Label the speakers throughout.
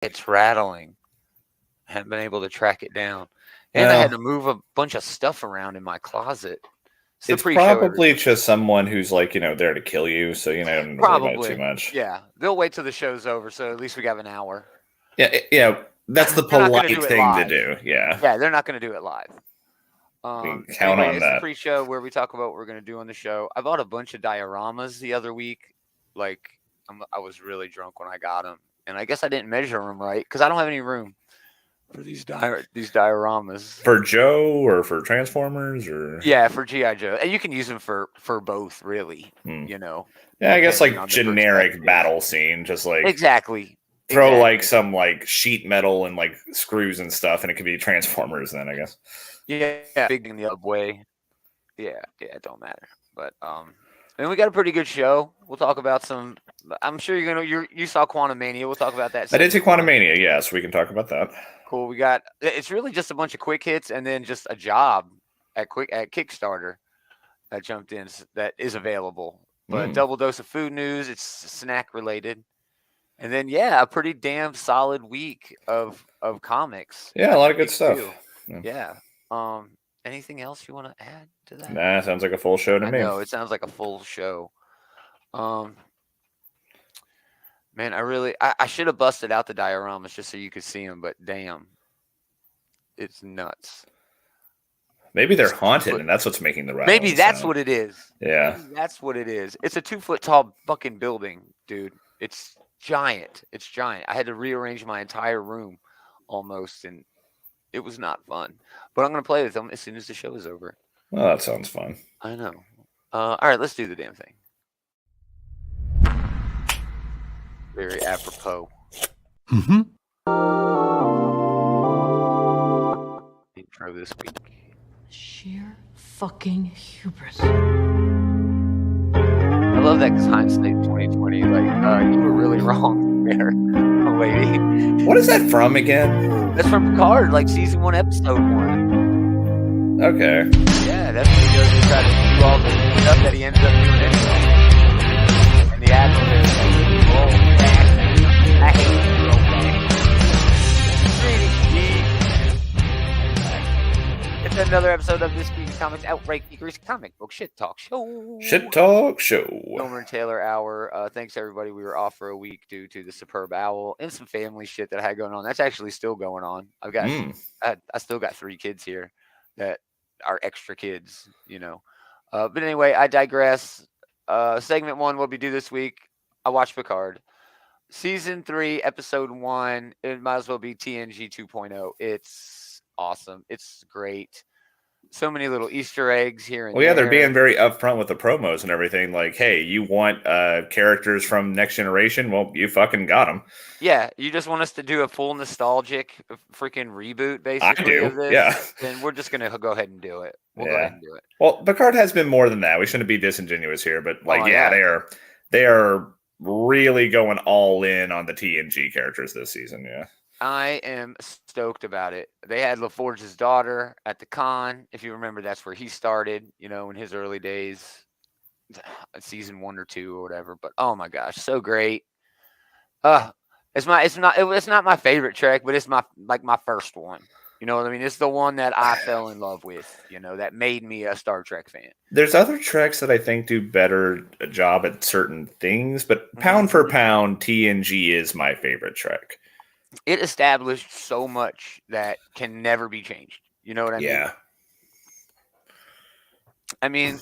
Speaker 1: It's rattling. I haven't been able to track it down. And I had
Speaker 2: Well,
Speaker 1: to move a bunch of stuff around in my closet. It's the
Speaker 2: it's
Speaker 1: pre-show,
Speaker 2: probably
Speaker 1: everybody.
Speaker 2: just someone who's like, there to kill you, so don't worry about it too
Speaker 1: Probably.
Speaker 2: much.
Speaker 1: Yeah. They'll wait till the show's over, so at least we got an hour.
Speaker 2: Yeah, that's the
Speaker 1: They're not going to
Speaker 2: polite
Speaker 1: do it
Speaker 2: thing to
Speaker 1: live.
Speaker 2: do. Yeah.
Speaker 1: Yeah, they're not going to do it live.
Speaker 2: We count
Speaker 1: Anyway,
Speaker 2: on
Speaker 1: it's the
Speaker 2: that.
Speaker 1: pre-show where we talk about what we're going to do on the show. I bought a bunch of dioramas the other week. Like, I was really drunk when I got them, and I guess I didn't measure them right because I don't have any room for these dioramas.
Speaker 2: For Joe or for Transformers or
Speaker 1: Yeah, for GI Joe, and you can use them for both, really.
Speaker 2: Hmm.
Speaker 1: You know,
Speaker 2: Yeah, I guess
Speaker 1: depending
Speaker 2: like
Speaker 1: on the
Speaker 2: generic
Speaker 1: perspective.
Speaker 2: battle scene, just like
Speaker 1: Exactly.
Speaker 2: throw like
Speaker 1: Exactly.
Speaker 2: some like sheet metal and like screws and stuff, and it could be Transformers then, I guess.
Speaker 1: Yeah, big in the other way. Yeah, it don't matter. But and we got a pretty good show. We'll talk about some. I'm sure you saw Quantum Mania. We'll talk about that.
Speaker 2: I did see
Speaker 1: Segment one.
Speaker 2: Quantumania, yeah, so we can talk about that.
Speaker 1: Cool. We got. It's really just a bunch of quick hits and then just a job at Kickstarter that jumped in that is available. But double dose of food news. It's snack related. And then a pretty damn solid week of comics.
Speaker 2: Yeah, a lot of good stuff.
Speaker 1: Yeah. Anything else you want to add to that?
Speaker 2: Nah, sounds like a full show to
Speaker 1: I
Speaker 2: me.
Speaker 1: know it sounds like a full show. Man, I should have busted out the dioramas just so you could see them, but damn, it's nuts.
Speaker 2: Maybe they're haunted, and that's what's making the rattling
Speaker 1: Maybe that's
Speaker 2: sound.
Speaker 1: what it is.
Speaker 2: Yeah,
Speaker 1: Maybe that's what it is. It's a 2-foot tall fucking building, dude. It's giant. It's giant. I had to rearrange my entire room almost, and it was not fun. But I'm gonna play with them as soon as the show is over.
Speaker 2: well, that sounds fun.
Speaker 1: I know. All right, let's do the damn thing. Very apropos.
Speaker 3: Mm-hmm.
Speaker 1: Intro this week.
Speaker 4: Sheer fucking hubris.
Speaker 1: I love that because hindsight 2020. Like, you were really wrong there, lady.
Speaker 2: What is that from again?
Speaker 1: That's from Picard, like season 1, episode 1.
Speaker 2: Okay.
Speaker 1: Yeah, that's when he goes to try to do all the stuff that he ended up doing anyway. And the admiral is like, "Oh, bastard. I hate you, old bastard." It's another episode of This Week's Comics Outbreak Geekers Comic Book Shit Talk Show.
Speaker 2: Shit Talk Show.
Speaker 1: Wilmer and Taylor Hour. Thanks everybody. We were off for a week due to the superb owl and some family shit that I had going on. That's actually still going on. I've got I still got 3 kids here that are extra kids, But anyway, I digress. Segment 1, what we do this week. I watched Picard. Season 3, episode 1. It might as well be TNG 2.0. It's awesome. It's great. So many little Easter eggs here and
Speaker 2: Well, yeah,
Speaker 1: there.
Speaker 2: they're being very upfront with the promos and everything. Like, hey, you want characters from Next Generation? Well, you fucking got them.
Speaker 1: Yeah, you just want us to do a full nostalgic freaking reboot, basically,
Speaker 2: I do,
Speaker 1: of this?
Speaker 2: yeah.
Speaker 1: Then we're just going to go ahead and do it. We'll go ahead and do it.
Speaker 2: Well, Picard has been more than that. We shouldn't be disingenuous here, but they are really going all in on the TNG characters this season, yeah.
Speaker 1: I am stoked about it. They had LaForge's daughter at the con. If you remember, that's where he started, in his early days, season 1 or 2 or whatever. But oh my gosh, so great. It's not my favorite Trek, but it's my first one. You know what I mean? It's the one that I fell in love with, that made me a Star Trek fan.
Speaker 2: There's other Treks that I think do better a job at certain things, but pound for pound, TNG is my favorite Trek.
Speaker 1: It established so much that can never be changed. You know what I mean?
Speaker 2: Yeah.
Speaker 1: I mean,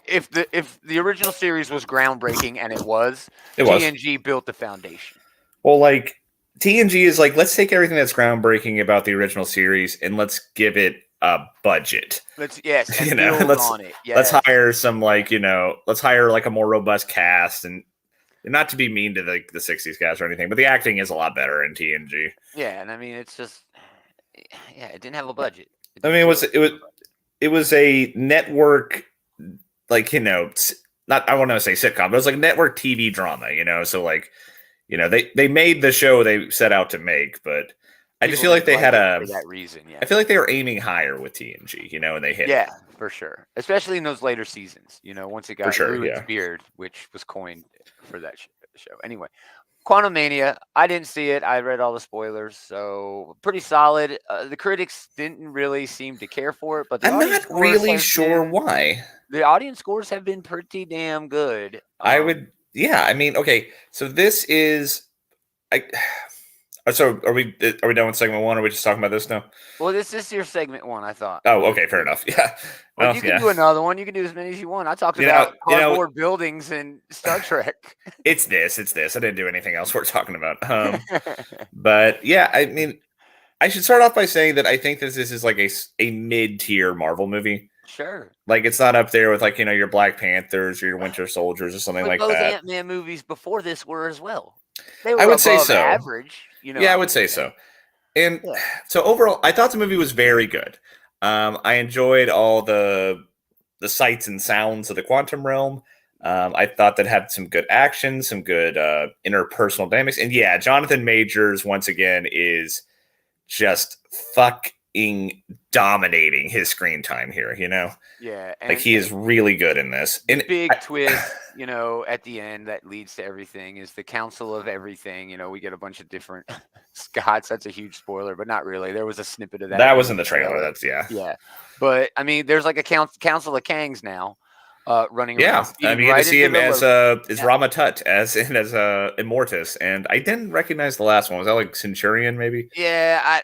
Speaker 1: if the original series was groundbreaking, and TNG built the foundation.
Speaker 2: Well, like TNG is like, let's take everything that's groundbreaking about the original series and let's give it a budget.
Speaker 1: Let's
Speaker 2: on it. Let's hire some let's hire like a more robust cast, and not to be mean to the 60s cast or anything, but the acting is a lot better in TNG.
Speaker 1: Yeah, and I mean it's just it didn't have a budget.
Speaker 2: I mean it was a network, not I want to say sitcom, but it was like network TV drama, so they made the show they set out to make, but I just feel like they had
Speaker 1: for that reason. Yeah,
Speaker 2: I feel like they were aiming higher with TNG, and they hit.
Speaker 1: Yeah, for sure. Especially in those later seasons. Once it got grew its beard, which was coined for that show. Anyway, Quantumania, I didn't see it. I read all the spoilers, so pretty solid. The critics didn't really seem to care for it, but the
Speaker 2: I'm
Speaker 1: audience
Speaker 2: not
Speaker 1: scores
Speaker 2: really
Speaker 1: have
Speaker 2: sure
Speaker 1: been
Speaker 2: why.
Speaker 1: the audience scores have been pretty damn good.
Speaker 2: I would, yeah. I mean, okay. So this is, I. So are we done with segment one? Or are we just talking about this now?
Speaker 1: Well, this is your segment one, I thought.
Speaker 2: Oh, okay, fair enough. Yeah.
Speaker 1: Well,
Speaker 2: Well,
Speaker 1: you can
Speaker 2: yeah.
Speaker 1: do another one. You can do as many as you want. I talked
Speaker 2: You
Speaker 1: about
Speaker 2: know,
Speaker 1: cardboard buildings and Star Trek.
Speaker 2: It's this. I didn't do anything else we're talking about. But yeah, I mean, I should start off by saying that I think this is like a mid-tier Marvel movie.
Speaker 1: Sure.
Speaker 2: Like it's not up there with like, your Black Panthers or your Winter Soldiers or something like
Speaker 1: both
Speaker 2: that.
Speaker 1: Ant-Man movies before this were as well. They were
Speaker 2: I would
Speaker 1: above
Speaker 2: say so.
Speaker 1: average.
Speaker 2: Yeah, I would say so. And so overall, I thought the movie was very good. I enjoyed all the sights and sounds of the quantum realm. I thought that had some good action, some good interpersonal dynamics. And yeah, Jonathan Majors, once again, is just fucking dominating his screen time here,
Speaker 1: Yeah.
Speaker 2: Like he is really good in this. And
Speaker 1: big twist, at the end that leads to everything is the Council of Everything. We get a bunch of different Scots. That's a huge spoiler, but not really. There was a snippet of that.
Speaker 2: That was in the trailer. That's
Speaker 1: Yeah. But I mean, there's like a Council of Kangs now. Running
Speaker 2: around. I mean, you get to see him as Rama Tut, as Immortus, and I didn't recognize the last one. Was that like Centurion, maybe?
Speaker 1: Yeah,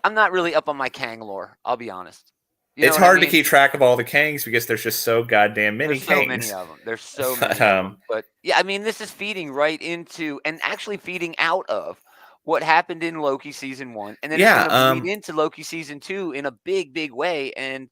Speaker 1: I'm not really up on my Kang lore. I'll be honest.
Speaker 2: It's hard to keep track of all the Kangs because there's just so goddamn many Kangs.
Speaker 1: So many of them. There's so many of them. But yeah, I mean, this is feeding right into and actually feeding out of what happened in Loki season 1, and then it's going to lead into Loki season 2 in a big, big way. And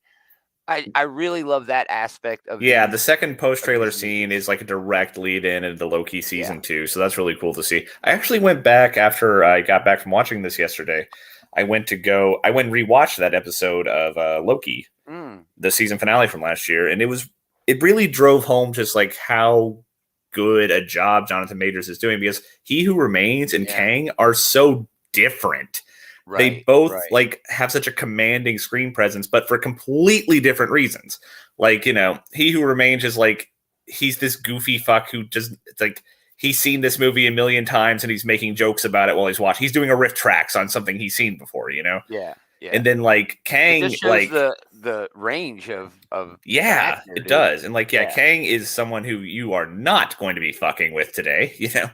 Speaker 1: I really love that aspect of
Speaker 2: the second post-trailer scene is like a direct lead-in into Loki season 2, so that's really cool to see. I actually went back after I got back from watching this yesterday. I went and rewatched that episode of Loki, the season finale from last year, and it really drove home just like how good a job Jonathan Majors is doing, because He Who Remains and Kang are so different. Right, they both like have such a commanding screen presence, but for completely different reasons. Like, He Who Remains is like, he's this goofy fuck who just, it's like, he's seen this movie a million times and he's making jokes about it while he's watching. He's doing a riff tracks on something he's seen before, Yeah. And then like Kang,
Speaker 1: it just shows the range of
Speaker 2: actor, it does. And like, Kang is someone who you are not going to be fucking with today,
Speaker 1: Yeah.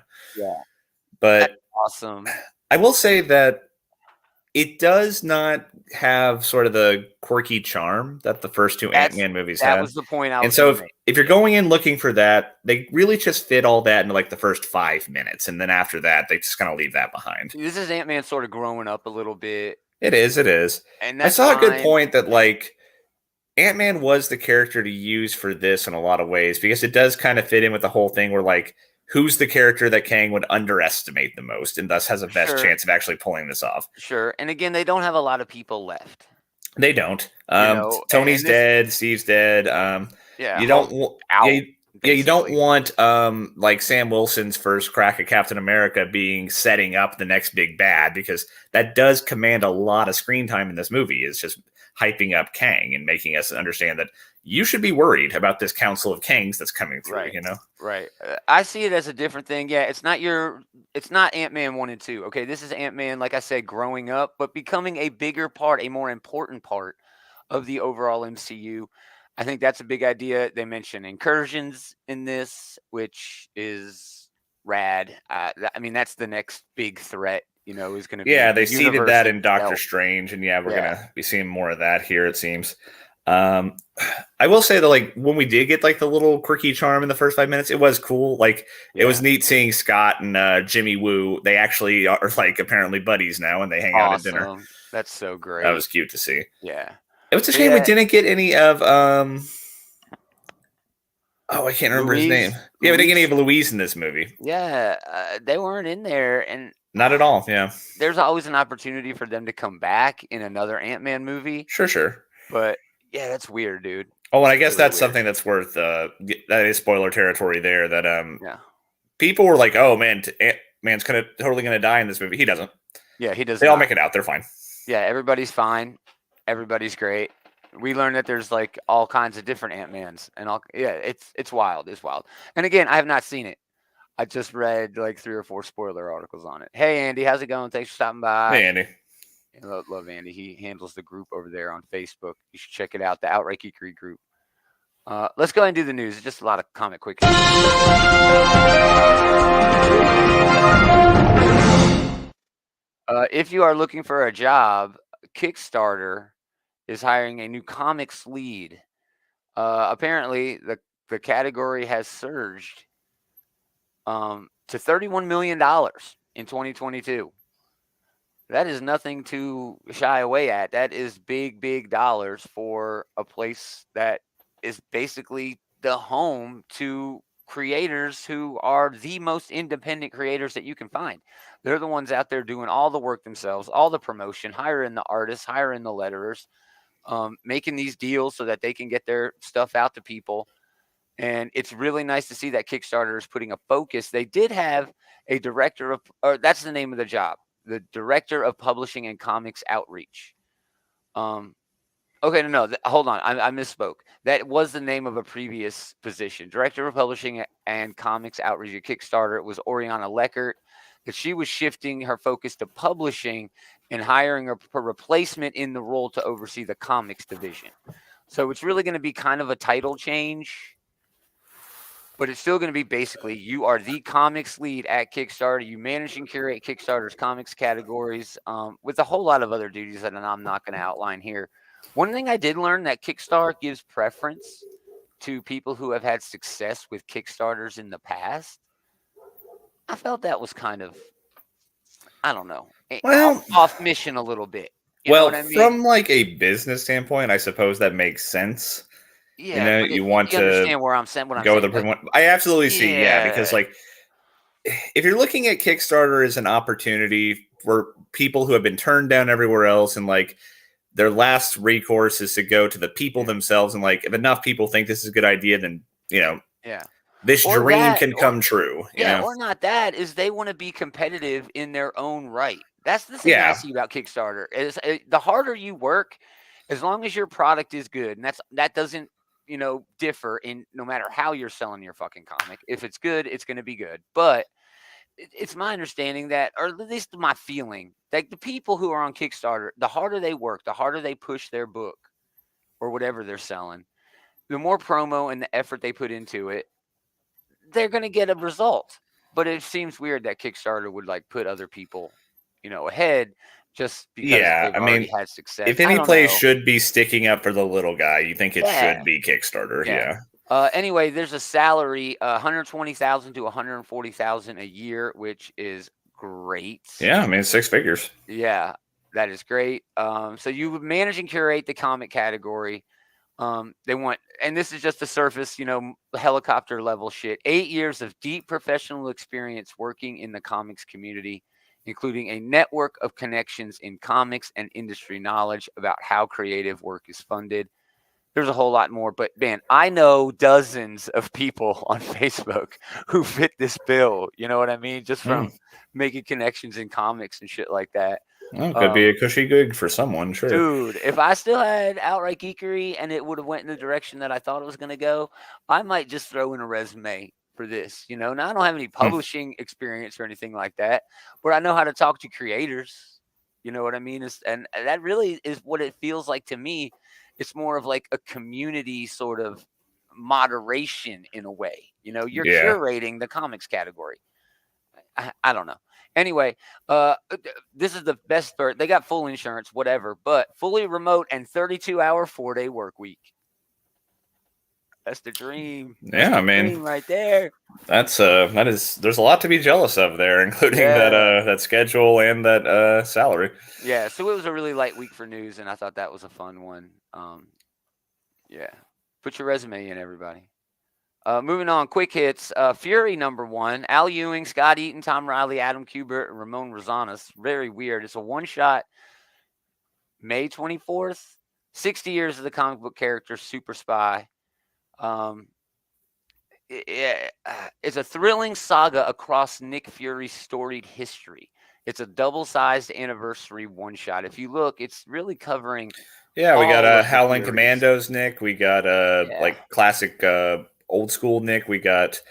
Speaker 2: But
Speaker 1: that's awesome.
Speaker 2: I will say that it does not have sort of the quirky charm that the first two Ant-Man movies had.
Speaker 1: That was the point I was
Speaker 2: And so if you're going in looking for that, they really just fit all that into like the first 5 minutes. And then after that, they just kind of leave that behind.
Speaker 1: This is Ant-Man sort of growing up a little bit.
Speaker 2: It is. And I saw a good point that like Ant-Man was the character to use for this in a lot of ways, because it does kind of fit in with the whole thing where like, who's the character that Kang would underestimate the most and thus has the best chance of actually pulling this off?
Speaker 1: Sure. And again, they don't have a lot of people left.
Speaker 2: They don't. Tony's dead. Steve's dead. You don't you don't want like Sam Wilson's first crack at Captain America being setting up the next big bad, because that does command a lot of screen time in this movie. It's just hyping up Kang and making us understand that you should be worried about this Council of Kangs that's coming through,
Speaker 1: Right. I see it as a different thing. Yeah, it's not Ant-Man 1 and 2. Okay, this is Ant-Man, like I said, growing up, but becoming a bigger part, a more important part of the overall MCU. I think that's a big idea. They mention incursions in this, which is rad. I mean, that's the next big threat, is going to be.
Speaker 2: Yeah, they seeded that in Doctor Strange, and we're going to be seeing more of that here, it seems. I will say that like when we did get like the little quirky charm in the first 5 minutes, it was cool. Like it was neat seeing Scott and Jimmy Woo. They actually are like apparently buddies now, and they hang out at dinner.
Speaker 1: That's so great.
Speaker 2: That was cute to see.
Speaker 1: Yeah,
Speaker 2: it was a shame we didn't get any of I can't remember his name. Yeah, we didn't get any of Louise in this movie.
Speaker 1: Yeah, they weren't in there, and
Speaker 2: not at all. Yeah,
Speaker 1: there's always an opportunity for them to come back in another Ant-Man movie.
Speaker 2: Sure,
Speaker 1: but. Yeah, that's weird, dude.
Speaker 2: Oh, and I guess that's something that's worth that is spoiler territory there. That people were like, "Oh man, Ant-Man's totally gonna die in this movie." He doesn't.
Speaker 1: Yeah, he doesn't.
Speaker 2: They all make it out. They're fine.
Speaker 1: Yeah, everybody's fine. Everybody's great. We learned that there's like all kinds of different Ant-Mans, and it's wild. It's wild. And again, I have not seen it. I just read like 3 or 4 spoiler articles on it. Hey, Andy, how's it going? Thanks for stopping by.
Speaker 2: Hey, Andy.
Speaker 1: Love Andy. He handles the group over there on Facebook. You should check it out, the Outright Geekery group. Let's go ahead and do the news. It's just a lot of comic quick. If you are looking for a job, Kickstarter is hiring a new comics lead. Apparently, the category has surged to $31 million in 2022. That is nothing to shy away at. That is big, big dollars for a place that is basically the home to creators who are the most independent creators that you can find. They're the ones out there doing all the work themselves, all the promotion, hiring the artists, hiring the letterers, making these deals so that they can get their stuff out to people. And it's really nice to see that Kickstarter is putting a focus. They did have a director of, or that's the name of the job, the director of publishing and comics outreach. Okay, no, hold on. I misspoke. That was the name of a previous position. Director of Publishing and Comics Outreach at Kickstarter. It was Oriana Leckert. That she was shifting her focus to publishing and hiring a replacement in the role to oversee the comics division. So it's really going to be kind of a title change, but it's still going to be basically you are the comics lead at Kickstarter. You manage and curate Kickstarter's comics categories with a whole lot of other duties that I'm not going to outline here. One thing I did learn that Kickstarter gives preference to people who have had success with Kickstarters in the past. I felt that was kind of, I don't know, off mission a little bit. You know what I mean?
Speaker 2: From like a business standpoint, I suppose that makes sense.
Speaker 1: Yeah,
Speaker 2: you want to
Speaker 1: understand where I'm saying. What I'm
Speaker 2: go
Speaker 1: saying.
Speaker 2: with I absolutely see, because like if you're looking at Kickstarter as an opportunity for people who have been turned down everywhere else and like their last recourse is to go to the people themselves, and like if enough people think this is a good idea, then this or dream can come true.
Speaker 1: Or not that is they want to be competitive in their own right. That's the thing I see about Kickstarter is the harder you work, as long as your product is good, and that doesn't differ in no matter how you're selling your fucking comic. If it's good, it's going to be good. But it's my understanding that, or at least my feeling, that the people who are on Kickstarter, the harder they work, the harder they push their book or whatever they're selling, the more promo and the effort they put into it, they're going to get a result. But it seems weird that Kickstarter would like put other people, ahead just because they've already had success.
Speaker 2: If any place should be sticking up for the little guy, you think it should be Kickstarter.
Speaker 1: Anyway, there's a salary, $120,000 to $140,000 a year, which is great.
Speaker 2: Yeah, I mean, it's 6 figures.
Speaker 1: Yeah, that is great. So you manage and curate the comic category. They want, and this is just the surface, helicopter level shit. 8 years of deep professional experience working in the comics community, including a network of connections in comics and industry knowledge about how creative work is funded. There's a whole lot more, but man, I know dozens of people on Facebook who fit this bill. You know what I mean? Just from making connections in comics and shit like that.
Speaker 2: Well, could be a cushy gig for someone, sure.
Speaker 1: Dude, if I still had Outright Geekery and it would have went in the direction that I thought it was going to go, I might just throw in a resume for this. Now I don't have any publishing experience or anything like that, but I know how to talk to creators. You know what I mean? And that really is what it feels like to me. It's more of like a community sort of moderation in a way. You're curating the comics category. I don't know. Anyway, this is the best part. They got full insurance, whatever, but fully remote and 32-hour 4-day work week. That's the dream.
Speaker 2: Yeah, I mean,
Speaker 1: right there.
Speaker 2: There's a lot to be jealous of there, including that schedule and that salary.
Speaker 1: Yeah, so it was a really light week for news, and I thought that was a fun one. Put your resume in, everybody. Moving on, quick hits. Fury #1. Al Ewing, Scott Eaton, Tom Riley, Adam Kubert, and Ramon Rosanas. Very weird. It's a one-shot. May 24th. 60 years of the comic book character, Super Spy. It's a thrilling saga across Nick Fury's storied history. It's a double-sized anniversary one-shot. If you look, it's really covering.
Speaker 2: Yeah, we got Howling Commandos, Nick. We got like classic old school Nick. We got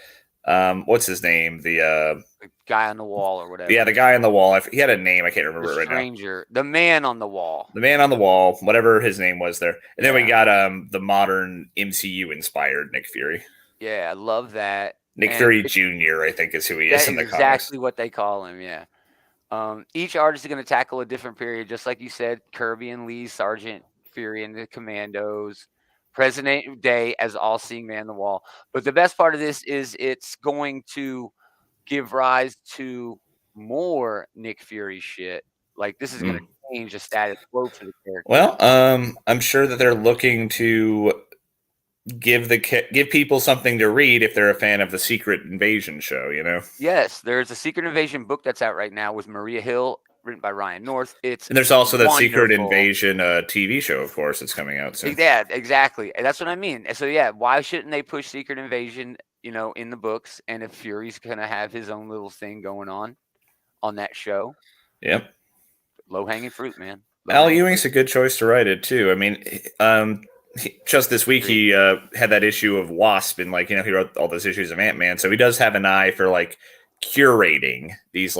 Speaker 2: What's his name?
Speaker 1: The guy on the wall or whatever.
Speaker 2: Yeah, the guy on the wall. He had a name. I can't remember
Speaker 1: the
Speaker 2: it right now.
Speaker 1: stranger, the man on the wall.
Speaker 2: The man on the wall, whatever his name was there. And then we got the modern MCU inspired Nick Fury.
Speaker 1: Yeah, I love that.
Speaker 2: Nick Fury Jr., I think, is who he is in the comics.
Speaker 1: Exactly what they call him, yeah. Each artist is going to tackle a different period, just like you said. Kirby and Lee, Sergeant Fury and the Commandos, President Day as All-Seeing Man on the Wall. But the best part of this is it's going to give rise to more Nick Fury shit. Like, this is going to change the status quo for the character.
Speaker 2: Well, I'm sure that they're looking to give people something to read if they're a fan of the Secret Invasion show, you know?
Speaker 1: Yes, there's a Secret Invasion book that's out right now with Maria Hill, written by Ryan North. And
Speaker 2: there's also the Secret Invasion TV show, of course, that's coming out soon.
Speaker 1: Yeah, exactly. And that's what I mean. So yeah, why shouldn't they push Secret Invasion, in the books? And if Fury's gonna have his own little thing going on that show.
Speaker 2: Yep.
Speaker 1: Low hanging fruit, man.
Speaker 2: Al Ewing's a good choice to write it too. I mean, just this week he had that issue of Wasp, and he wrote all those issues of Ant-Man, so he does have an eye for curating these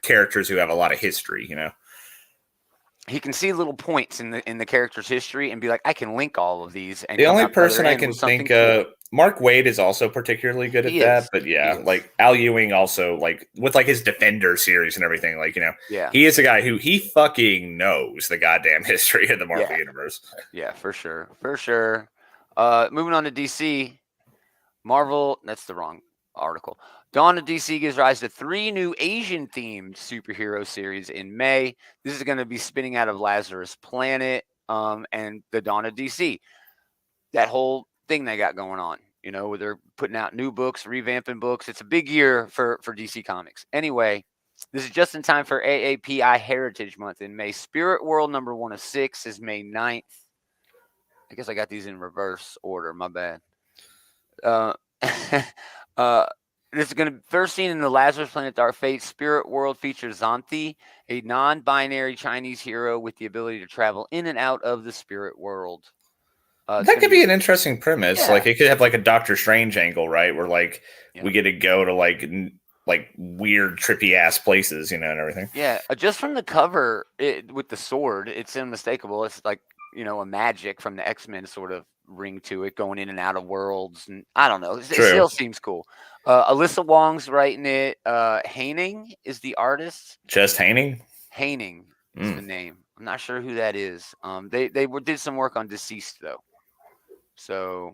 Speaker 2: characters who have a lot of history.
Speaker 1: He can see little points in the character's history and be like, I can link all of these. And
Speaker 2: the only person I can think, Mark Waid is also particularly good at that. But yeah, Al Ewing also with his Defender series and everything. He is a guy who he fucking knows the goddamn history of the Marvel universe. Yeah,
Speaker 1: for sure, for sure. Moving on to DC, Marvel. That's the wrong article. Dawn of DC gives rise to 3 new Asian-themed superhero series in May. This is going to be spinning out of Lazarus Planet and the Dawn of DC. That whole thing they got going on, where they're putting out new books, revamping books. It's a big year for DC Comics. Anyway, this is just in time for AAPI Heritage Month in May. Spirit World number 1 of 6 is May 9th. I guess I got these in reverse order. My bad. This is going to first seen in the Lazarus Planet Dark Fate. Spirit World features Xanthi, a non-binary Chinese hero with the ability to travel in and out of the spirit world.
Speaker 2: That could be an interesting premise. Yeah. It could have a Doctor Strange angle, right? Where we get to go to weird trippy ass places, and everything.
Speaker 1: Yeah, just from the cover with the sword, it's unmistakable. It's a magic from the X-Men sort of ring to it, going in and out of worlds, and I don't know. It still seems cool. Alyssa Wong's writing it. Haining is the artist.
Speaker 2: Just Haining?
Speaker 1: Haining is the name. I'm not sure who that is. They did some work on Deceased though. So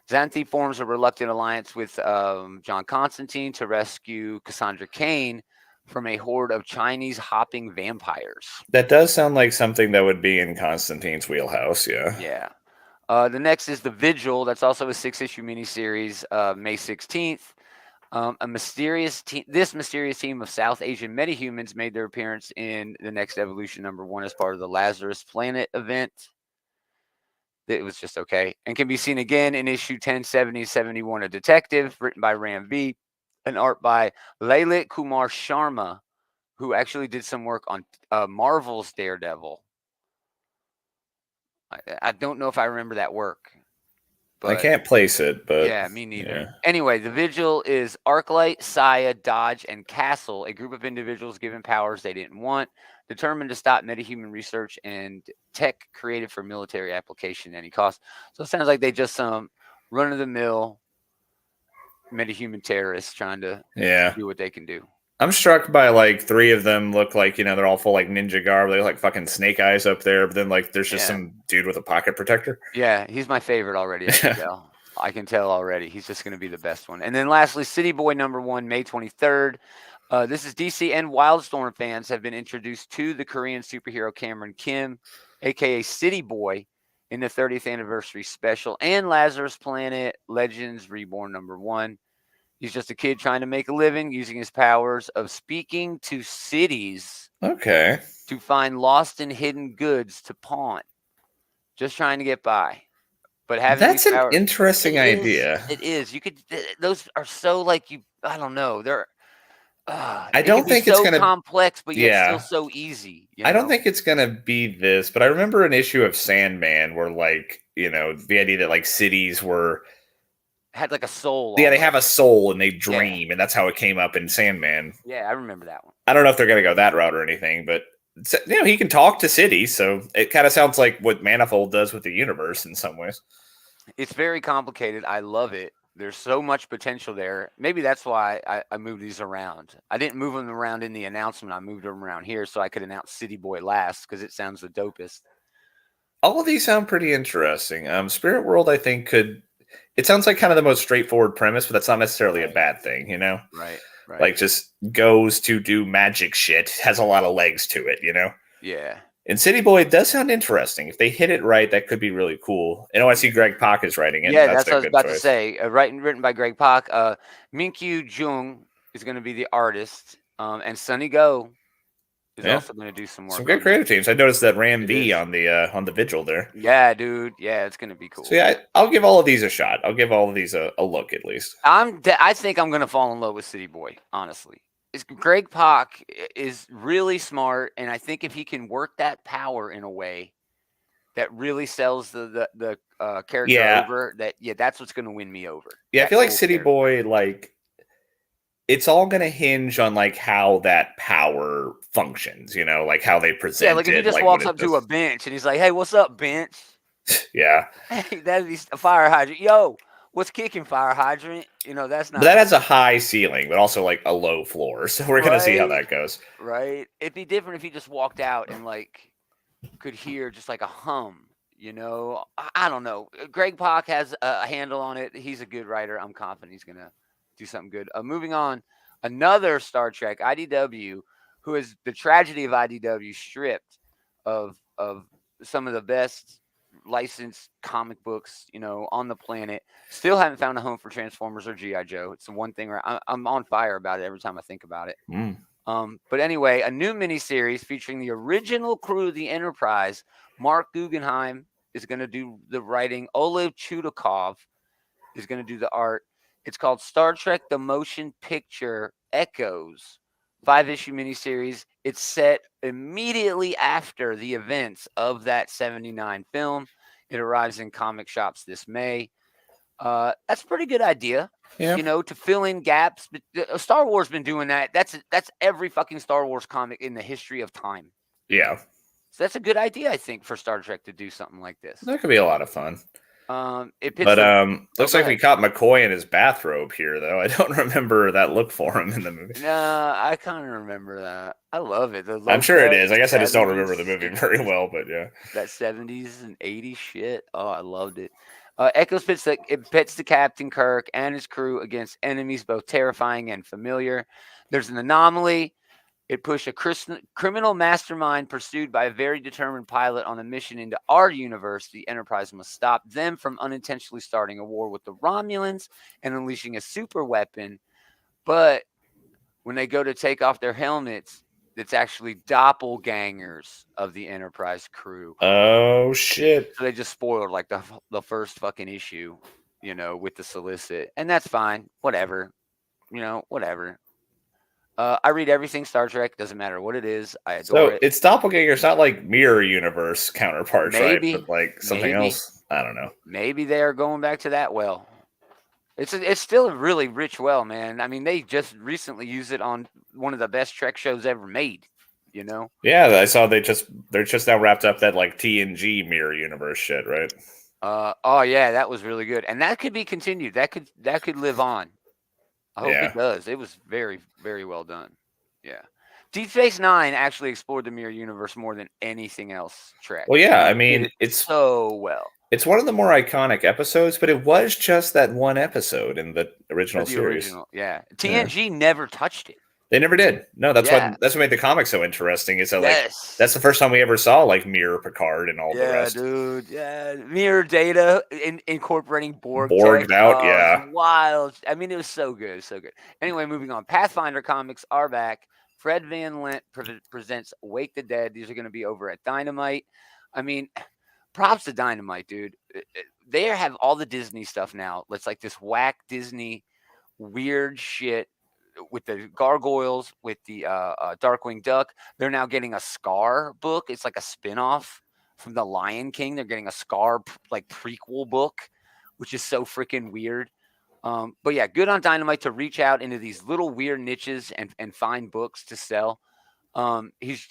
Speaker 1: Xanthi forms a reluctant alliance with John Constantine to rescue Cassandra Cain from a horde of Chinese hopping vampires.
Speaker 2: That does sound like something that would be in Constantine's wheelhouse. Yeah.
Speaker 1: Yeah. The next is The Vigil. That's also a 6-issue miniseries, May 16th. This mysterious team of South Asian metahumans made their appearance in the Next Evolution number 1 as part of the Lazarus Planet event. It was just okay. And can be seen again in issue 1070-71, A Detective, written by Ram V, and art by Lalit Kumar Sharma, who actually did some work on Marvel's Daredevil. I don't know if I remember that work.
Speaker 2: But I can't place it, but...
Speaker 1: Yeah, me neither. Yeah. Anyway, The Vigil is Arclight, Saya, Dodge, and Castle, a group of individuals given powers they didn't want, determined to stop metahuman research and tech created for military application at any cost. So it sounds like they just some run-of-the-mill metahuman terrorists trying to do what they can do.
Speaker 2: I'm struck by 3 of them look they're all full ninja garb. They look fucking Snake Eyes up there, but then there's just some dude with a pocket protector.
Speaker 1: Yeah, he's my favorite already. I can tell already. He's just going to be the best one. And then lastly, City Boy number 1, May 23rd. This is DC and Wildstorm fans have been introduced to the Korean superhero Cameron Kim, aka City Boy, in the 30th anniversary special, and Lazarus Planet Legends Reborn number 1. He's just a kid trying to make a living using his powers of speaking to cities.
Speaker 2: Okay.
Speaker 1: To find lost and hidden goods to pawn. Just trying to get by. But having
Speaker 2: that's an interesting idea.
Speaker 1: It is. You could. Those are so I don't know. They're.
Speaker 2: I don't think it's gonna
Speaker 1: complex, but yet still so easy.
Speaker 2: I don't think it's gonna be this, but I remember an issue of Sandman where the idea that cities were
Speaker 1: had like a soul.
Speaker 2: Yeah, they
Speaker 1: almost.
Speaker 2: have a soul and they dream, and that's how it came up in Sandman.
Speaker 1: Yeah, I remember that one.
Speaker 2: I don't know if they're going to go that route or anything, but he can talk to cities, so it kind of sounds like what Manifold does with the universe in some ways.
Speaker 1: It's very complicated. I love it. There's so much potential there. Maybe that's why I moved these around. I didn't move them around in the announcement. I moved them around here so I could announce City Boy last because it sounds the dopest.
Speaker 2: All of these sound pretty interesting. Spirit World, I think, it sounds like kind of the most straightforward premise, but that's not necessarily a bad thing, you know?
Speaker 1: Right.
Speaker 2: Like, just goes to do magic shit, has a lot of legs to it, you know?
Speaker 1: Yeah.
Speaker 2: And City Boy does sound interesting. If they hit it right, that could be really cool. And I see Greg Pak is writing it.
Speaker 1: Yeah, that's what I was about to say. Written by Greg Pak. Minkyu Jung is going to be the artist, and Sunny Go is also going to do some work.
Speaker 2: Some good creative teams. I noticed that Ram V on the Vigil there.
Speaker 1: Yeah, dude. Yeah, it's going to be cool.
Speaker 2: So yeah, I'll give all of these a shot. I'll give all of these a look at least.
Speaker 1: I think I'm going to fall in love with City Boy, honestly. Greg Pak is really smart, and I think if he can work that power in a way that really sells the character over, that's what's going to win me over.
Speaker 2: Yeah, I feel like City Boy, like, it's all going to hinge on like how that power functions, you know, like how they present it.
Speaker 1: Yeah, like if he just walks up to a bench and he's like, "Hey, what's up, bench?"
Speaker 2: Yeah.
Speaker 1: Hey, that'd be a fire hydrant. Yo, what's kicking, fire hydrant? You know, that's not.
Speaker 2: But that has a high ceiling, but also like a low floor. So we're gonna see how that goes.
Speaker 1: Right. It'd be different if he just walked out and like could hear just like a hum. You know, I don't know. Greg Pak has a handle on it. He's a good writer. I'm confident he's gonna do something good. Moving on, another Star Trek IDW, who is the tragedy of IDW, stripped of some of the best licensed comic books, you know, on the planet. Still haven't found a home for Transformers or G.I. Joe. It's the one thing where I'm on fire about it every time I think about it. But anyway, a new miniseries featuring the original crew of the Enterprise. Mark Guggenheim is going to do the writing. Oleg Chudakov is going to do the art. It's called Star Trek The Motion Picture Echoes, 5-issue miniseries. It's set immediately after the events of that 79 film. It arrives in comic shops this May. That's a pretty good idea, you know, to fill in gaps. But Star Wars been doing that. That's every fucking Star Wars comic in the history of time.
Speaker 2: Yeah.
Speaker 1: So that's a good idea, I think, for Star Trek to do something like this.
Speaker 2: That could be a lot of fun.
Speaker 1: Looks
Speaker 2: like we caught McCoy in his bathrobe here, though. I don't remember that look for him in the movie.
Speaker 1: No, I kind of remember that. I love it.
Speaker 2: I'm sure it is. I guess I just don't remember the movie very well, but yeah.
Speaker 1: That 70s and 80s shit. Oh, I loved it. Echoes pits the Captain Kirk and his crew against enemies both terrifying and familiar. There's an anomaly. It pushed a criminal mastermind pursued by a very determined pilot on a mission into our universe. The Enterprise must stop them from unintentionally starting a war with the Romulans and unleashing a super weapon. But when they go to take off their helmets, it's actually doppelgangers of the Enterprise crew.
Speaker 2: Oh, shit.
Speaker 1: So they just spoiled like the first fucking issue, you know, with the solicit. And that's fine. Whatever. You know, whatever. I read everything Star Trek. Doesn't matter what it is. I adore it.
Speaker 2: It's doppelganger. It's not like mirror universe counterparts,
Speaker 1: maybe,
Speaker 2: right? But like something else. I don't know.
Speaker 1: Maybe they are going back to that well. It's still a really rich well, man. I mean, they just recently used it on one of the best Trek shows ever made. You know?
Speaker 2: Yeah, I saw they're just now wrapped up that like TNG mirror universe shit, right?
Speaker 1: Oh yeah, that was really good, and that could be continued. That could live on. I hope it does. It was very, very well done. Yeah. Deep Space Nine actually explored the mirror universe more than anything else Trek.
Speaker 2: Well, yeah, I mean, it's
Speaker 1: so well.
Speaker 2: It's one of the more iconic episodes, but it was just that one episode in the original series.
Speaker 1: Yeah. TNG never touched it.
Speaker 2: They never did. No, that's what made the comic so interesting. Is that like that's the first time we ever saw like Mirror Picard and all the rest.
Speaker 1: Yeah, dude. Yeah, Mirror Data incorporating Borg.
Speaker 2: Borged out. Yeah,
Speaker 1: wild. I mean, it was so good, so good. Anyway, moving on. Pathfinder comics are back. Fred Van Lent presents Wake the Dead. These are going to be over at Dynamite. I mean, props to Dynamite, dude. They have all the Disney stuff now. It's like this whack Disney weird shit. With the gargoyles, with the Darkwing Duck, they're now getting a Scar book. It's like a spinoff from the Lion King. They're getting a Scar like prequel book, which is so freaking weird. But yeah, good on Dynamite to reach out into these little weird niches and find books to sell. He's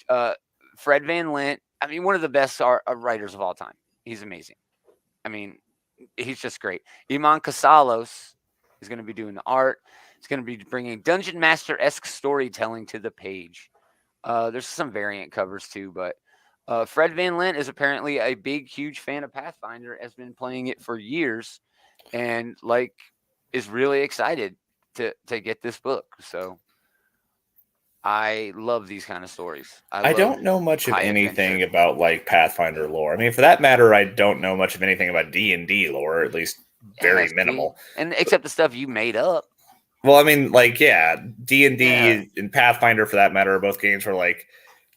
Speaker 1: Fred Van Lint. I mean, one of the best writers of all time. He's amazing. I mean, he's just great. Iman Casalos is going to be doing the art. He's going to be bringing Dungeon Master-esque storytelling to the page. There's some variant covers too, but Fred Van Lint is apparently a big, huge fan of Pathfinder, has been playing it for years, and like is really excited to get this book. So I love these kind of stories.
Speaker 2: I don't know much of anything about like Pathfinder lore. I mean, for that matter, I don't know much of anything about D&D lore, at least very minimal.
Speaker 1: And except the stuff you made up.
Speaker 2: Well, I mean, like, yeah, D&D and Pathfinder, for that matter, are both games where, like,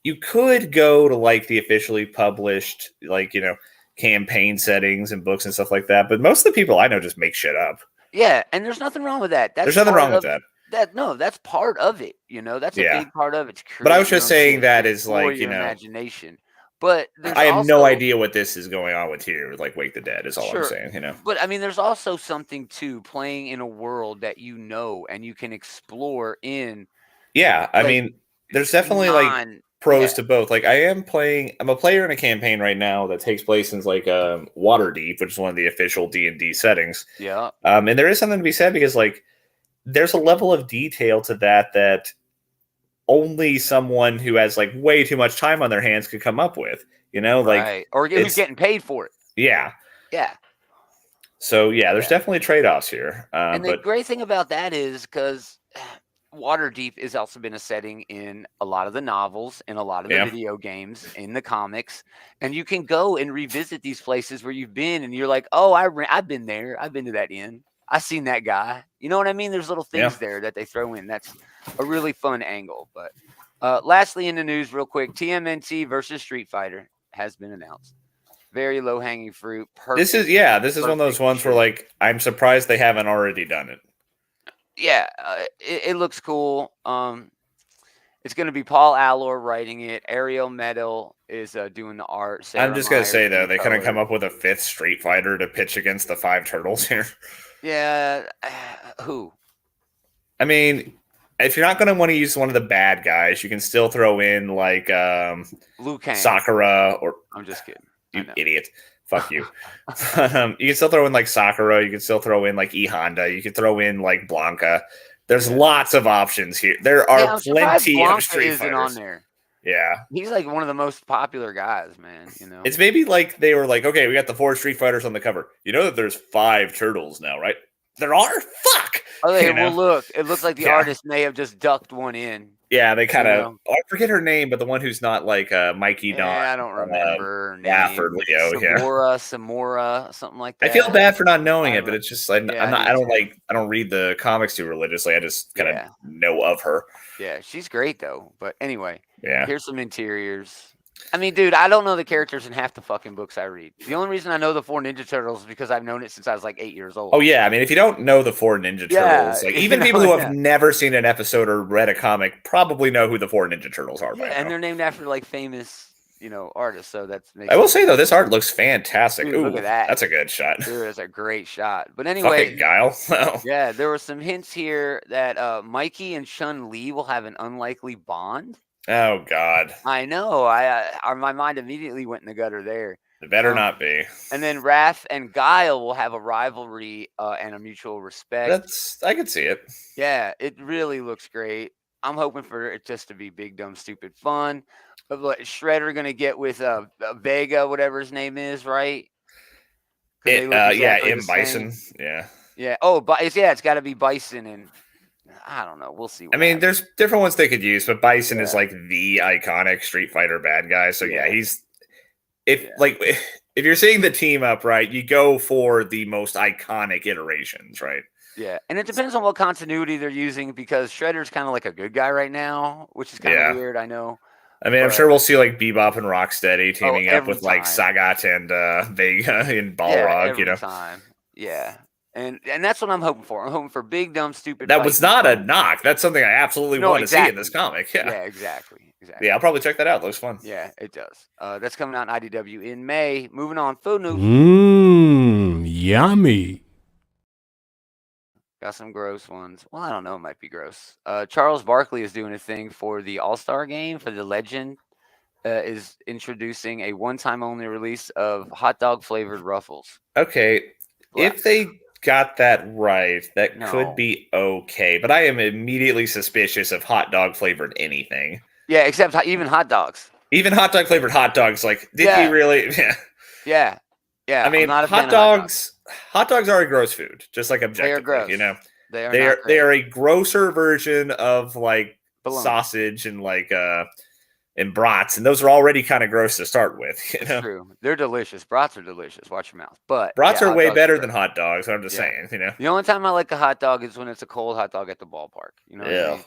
Speaker 2: you could go to, like, the officially published, like, you know, campaign settings and books and stuff like that. But most of the people I know just make shit up.
Speaker 1: Yeah, and there's nothing wrong with that.
Speaker 2: There's nothing wrong with that.
Speaker 1: That's part of it. You know, that's a big part of it.
Speaker 2: But I was just saying that is like, you know,
Speaker 1: imagination. But
Speaker 2: I have no idea what this is going on with here. Like Wake the Dead is all I'm saying, you know.
Speaker 1: But I mean, there's also something to playing in a world that you know and you can explore in.
Speaker 2: Yeah, I mean, there's definitely like pros to both. Like I'm a player in a campaign right now that takes place in like Waterdeep, which is one of the official D&D settings.
Speaker 1: Yeah.
Speaker 2: And there is something to be said because like there's a level of detail to that only someone who has like way too much time on their hands could come up with, you know, like
Speaker 1: or who's getting paid for it.
Speaker 2: Yeah.
Speaker 1: Yeah.
Speaker 2: So yeah, there's definitely trade-offs here.
Speaker 1: And the great thing about that is because Waterdeep has also been a setting in a lot of the novels, in a lot of the video games, in the comics, and you can go and revisit these places where you've been, and you're like, oh, I've been there, I've been to that inn, I've seen that guy. You know what I mean? There's little things there that they throw in. That's a really fun angle. But lastly, in the news, real quick, TMNT versus Street Fighter has been announced. Very low hanging fruit.
Speaker 2: This is one of those ones where like I'm surprised they haven't already done it.
Speaker 1: Yeah, it looks cool. It's going to be Paul Allor writing it. Ariel Medel is doing the art. Sarah
Speaker 2: I'm just going to say, though, they couldn't
Speaker 1: color.
Speaker 2: come up with a fifth Street Fighter to pitch against the Five Turtles here.
Speaker 1: Yeah, who?
Speaker 2: I mean, if you're not going to want to use one of the bad guys, you can still throw in, like,
Speaker 1: Liu Kang.
Speaker 2: Sakura or...
Speaker 1: I'm just kidding.
Speaker 2: You idiot. Fuck you. You can still throw in, like, Sakura. You can still throw in, like, E Honda. You can throw in, like, Blanca. There's lots of options here. There are plenty of Street Fighters.
Speaker 1: On there.
Speaker 2: Yeah.
Speaker 1: He's like one of the most popular guys, man. You know,
Speaker 2: it's maybe like they were like, okay, we got the 4 Street Fighters on the cover. You know that there's 5 turtles now, right? There are? Fuck!
Speaker 1: Okay, well, look. It looks like the artist may have just ducked one in.
Speaker 2: Yeah, they kind of... I forget her name, but the one who's not like Mikey Don.
Speaker 1: I don't remember her name.
Speaker 2: For Leo,
Speaker 1: Samora, something like that.
Speaker 2: I feel bad for not knowing it, but it's just I don't read the comics too religiously. I just kind of know of her.
Speaker 1: Yeah, she's great though. But anyway,
Speaker 2: yeah.
Speaker 1: Here's some interiors. I mean, dude, I don't know the characters in half the fucking books I read. The only reason I know the 4 Ninja Turtles is because I've known it since I was like 8 years old.
Speaker 2: Oh, yeah. I mean, if you don't know the 4 Ninja Turtles, like even people who have never seen an episode or read a comic probably know who the 4 Ninja Turtles are.
Speaker 1: Yeah, and they're named after like famous, you know, artists. So that's...
Speaker 2: I will say, though, this art looks fantastic.
Speaker 1: Dude,
Speaker 2: ooh,
Speaker 1: look at that.
Speaker 2: That's a good shot.
Speaker 1: Dude, that's a great shot. But anyway...
Speaker 2: Fucking Guile.
Speaker 1: Yeah, there were some hints here that Mikey and Chun-Li will have an unlikely bond.
Speaker 2: Oh, God.
Speaker 1: I know. My mind immediately went in the gutter there.
Speaker 2: It better not be.
Speaker 1: And then Wrath and Guile will have a rivalry and a mutual respect.
Speaker 2: I could see it.
Speaker 1: Yeah, it really looks great. I'm hoping for it just to be big, dumb, stupid fun. But what Shredder going to get with Vega, whatever his name is, right?
Speaker 2: M. Bison. Yeah.
Speaker 1: Yeah. Oh, but it's got to be Bison and... I don't know. We'll see.
Speaker 2: I mean, there's different ones they could use, but Bison is like the iconic Street Fighter bad guy. So he's if you're seeing the team up, right, you go for the most iconic iterations, right?
Speaker 1: Yeah, and it depends on what continuity they're using because Shredder's kind of like a good guy right now, which is kind of weird. I know.
Speaker 2: I mean, I'm sure we'll see like Bebop and Rocksteady teaming up with like Sagat and Vega in Balrog.
Speaker 1: Every time. Yeah. And that's what I'm hoping for. I'm hoping for big, dumb, stupid.
Speaker 2: That was not a knock. That's something I absolutely want to see in this comic. Yeah,
Speaker 1: exactly.
Speaker 2: Yeah, I'll probably check that out. It looks fun.
Speaker 1: Yeah, it does. That's coming out in IDW in May. Moving on, food news.
Speaker 3: Yummy.
Speaker 1: Got some gross ones. Well, I don't know. It might be gross. Charles Barkley is doing a thing for the All-Star game for the Legend. Is introducing a one-time only release of hot dog flavored Ruffles.
Speaker 2: Okay, if they got that right, that could
Speaker 1: No.
Speaker 2: be okay. But I am immediately suspicious of hot dog flavored anything.
Speaker 1: Yeah, except even hot dogs.
Speaker 2: Even hot dog flavored hot dogs. Like, did
Speaker 1: Yeah.
Speaker 2: he really?
Speaker 1: Yeah. Yeah.
Speaker 2: I mean,
Speaker 1: I'm not a fan
Speaker 2: hot
Speaker 1: of
Speaker 2: dogs. Hot dogs are a gross food, just like objectively.
Speaker 1: They are gross.
Speaker 2: You know,
Speaker 1: They are.
Speaker 2: They are a grosser version of like
Speaker 1: Bologna.
Speaker 2: sausage and like and brats, and those are already kind of gross to start with. You know?
Speaker 1: It's true. They're delicious. Brats are delicious. Watch your mouth. But
Speaker 2: brats
Speaker 1: yeah,
Speaker 2: are way better than hot dogs. I'm just
Speaker 1: Yeah.
Speaker 2: saying. You know,
Speaker 1: The only time I like a hot dog is when it's a cold hot dog at the ballpark. You know what I mean?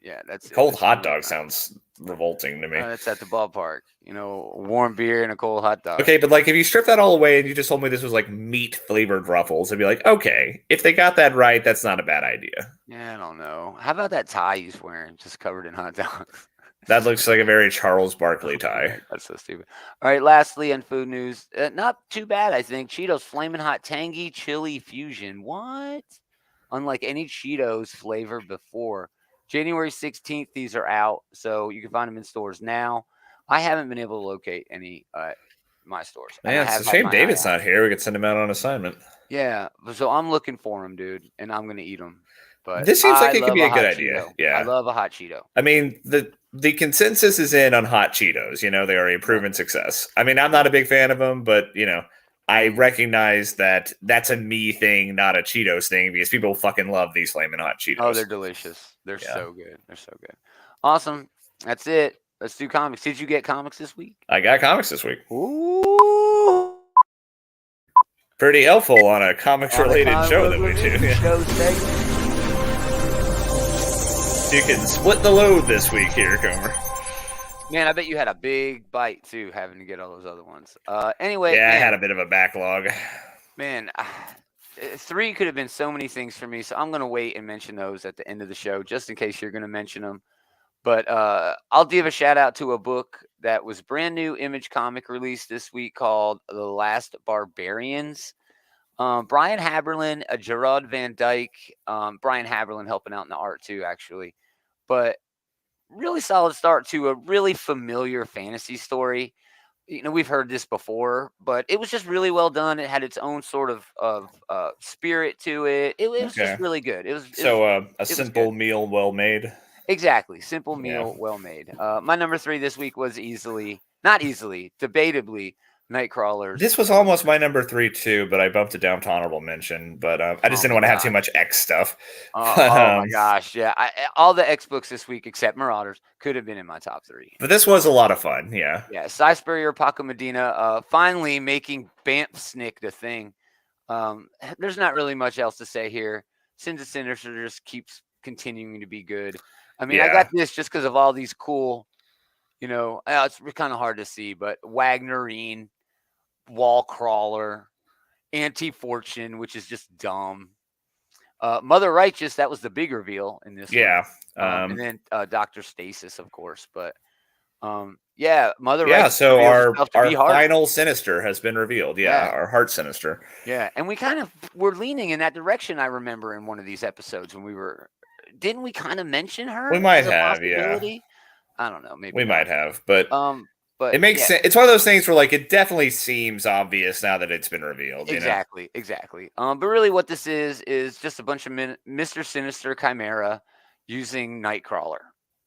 Speaker 1: Yeah, that's
Speaker 2: cold
Speaker 1: That's
Speaker 2: hot dog sounds revolting to me.
Speaker 1: That's at the ballpark. You know, warm beer and a cold hot dog.
Speaker 2: Okay, but like if you strip that all away and you just told me this was like meat flavored Ruffles, I'd be like, okay, if they got that right, that's not a bad idea.
Speaker 1: Yeah, I don't know. How about that tie he's wearing, just covered in hot dogs?
Speaker 2: That looks like a very Charles Barkley tie.
Speaker 1: That's so stupid. All right, lastly, on food news, not too bad, I think. Cheetos Flamin' Hot Tangy Chili Fusion. What? Unlike any Cheetos flavor before. January 16th, these are out, so you can find them in stores now. I haven't been able to locate any at my stores.
Speaker 2: Man, it's a shame David's not here. We could send him out on assignment.
Speaker 1: Yeah, so I'm looking for them, dude, and I'm going to eat them. But
Speaker 2: this seems like it could be a good idea.
Speaker 1: Cheeto.
Speaker 2: Yeah,
Speaker 1: I love a hot Cheeto.
Speaker 2: I mean, the consensus is in on hot Cheetos. You know, they are a proven success. I mean, I'm not a big fan of them, but you know, I recognize that that's a me thing, not a Cheetos thing, because people fucking love these flaming hot Cheetos.
Speaker 1: Oh, they're delicious. They're so good. They're so good. Awesome. That's it. Let's do comics. Did you get comics this week?
Speaker 2: I got comics this week.
Speaker 1: Ooh.
Speaker 2: Pretty helpful on a comics-related show that we do. You can split the load this week here, Comer.
Speaker 1: Man, I bet you had a big bite, too, having to get all those other ones. Anyway.
Speaker 2: Yeah,
Speaker 1: man,
Speaker 2: I had a bit of a backlog.
Speaker 1: Man, 3 could have been so many things for me, so I'm going to wait and mention those at the end of the show, just in case you're going to mention them. But I'll give a shout out to a book that was brand new Image comic released this week called The Last Barbarians. Brian Haberlin, Gerard Van Dyke, Brian Haberlin helping out in the art too, actually. But really solid start to a really familiar fantasy story. You know, we've heard this before, but it was just really well done. It had its own sort of spirit to it. It was just really good. It was
Speaker 2: a simple meal well made.
Speaker 1: Exactly. Simple meal, well made. My number 3 this week was debatably, Nightcrawlers.
Speaker 2: This was almost my number 3 too, but I bumped it down to honorable mention. But I just didn't want to have too much X stuff.
Speaker 1: Oh my gosh, yeah! All the X books this week, except Marauders, could have been in my top 3.
Speaker 2: But this was a lot of fun, yeah.
Speaker 1: Yeah, Cy Spurrier, Paco Medina, finally making Bamf Snick the thing. There's not really much else to say here. Sins of Sinister just keeps continuing to be good. I mean, I got this just because of all these cool, you know, it's kind of hard to see, but Wagnerine, Wall Crawler, Anti-Fortune, which is just dumb. Mother Righteous, that was the big reveal in this one. And then Dr. Stasis, of course. But Mother Righteous.
Speaker 2: So our final Sinister has been revealed. Our Heart Sinister.
Speaker 1: Yeah, and we kind of were leaning in that direction, I remember, in one of these episodes when we were... Didn't we kind of mention her?
Speaker 2: We might have, yeah.
Speaker 1: I don't know. Maybe
Speaker 2: we might have, but it makes sense. It's one of those things where, like, it definitely seems obvious now that it's been revealed.
Speaker 1: Exactly. But really, what this is just a bunch of Mr. Sinister Chimera using Nightcrawler.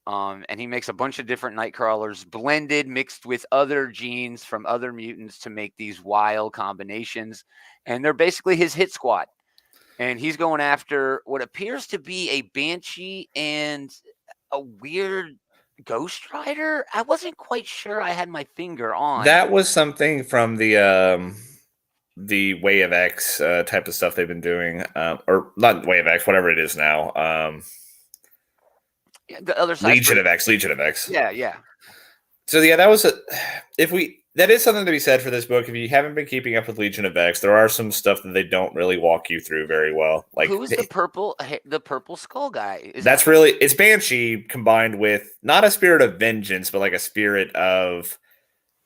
Speaker 1: And he makes a bunch of different Nightcrawlers blended, mixed with other genes from other mutants to make these wild combinations. And they're basically his hit squad. And he's going after what appears to be a Banshee and a weird Ghost Rider. I wasn't quite sure I had my finger on.
Speaker 2: That was something from the Way of X type of stuff they've been doing. Or not Way of X, whatever it is now.
Speaker 1: The other side.
Speaker 2: Legion of X.
Speaker 1: Yeah.
Speaker 2: So that was that is something to be said for this book. If you haven't been keeping up with Legion of X, there are some stuff that they don't really walk you through very well. Like,
Speaker 1: who is the purple skull guy?
Speaker 2: It's Banshee combined with not a spirit of vengeance, but like a spirit of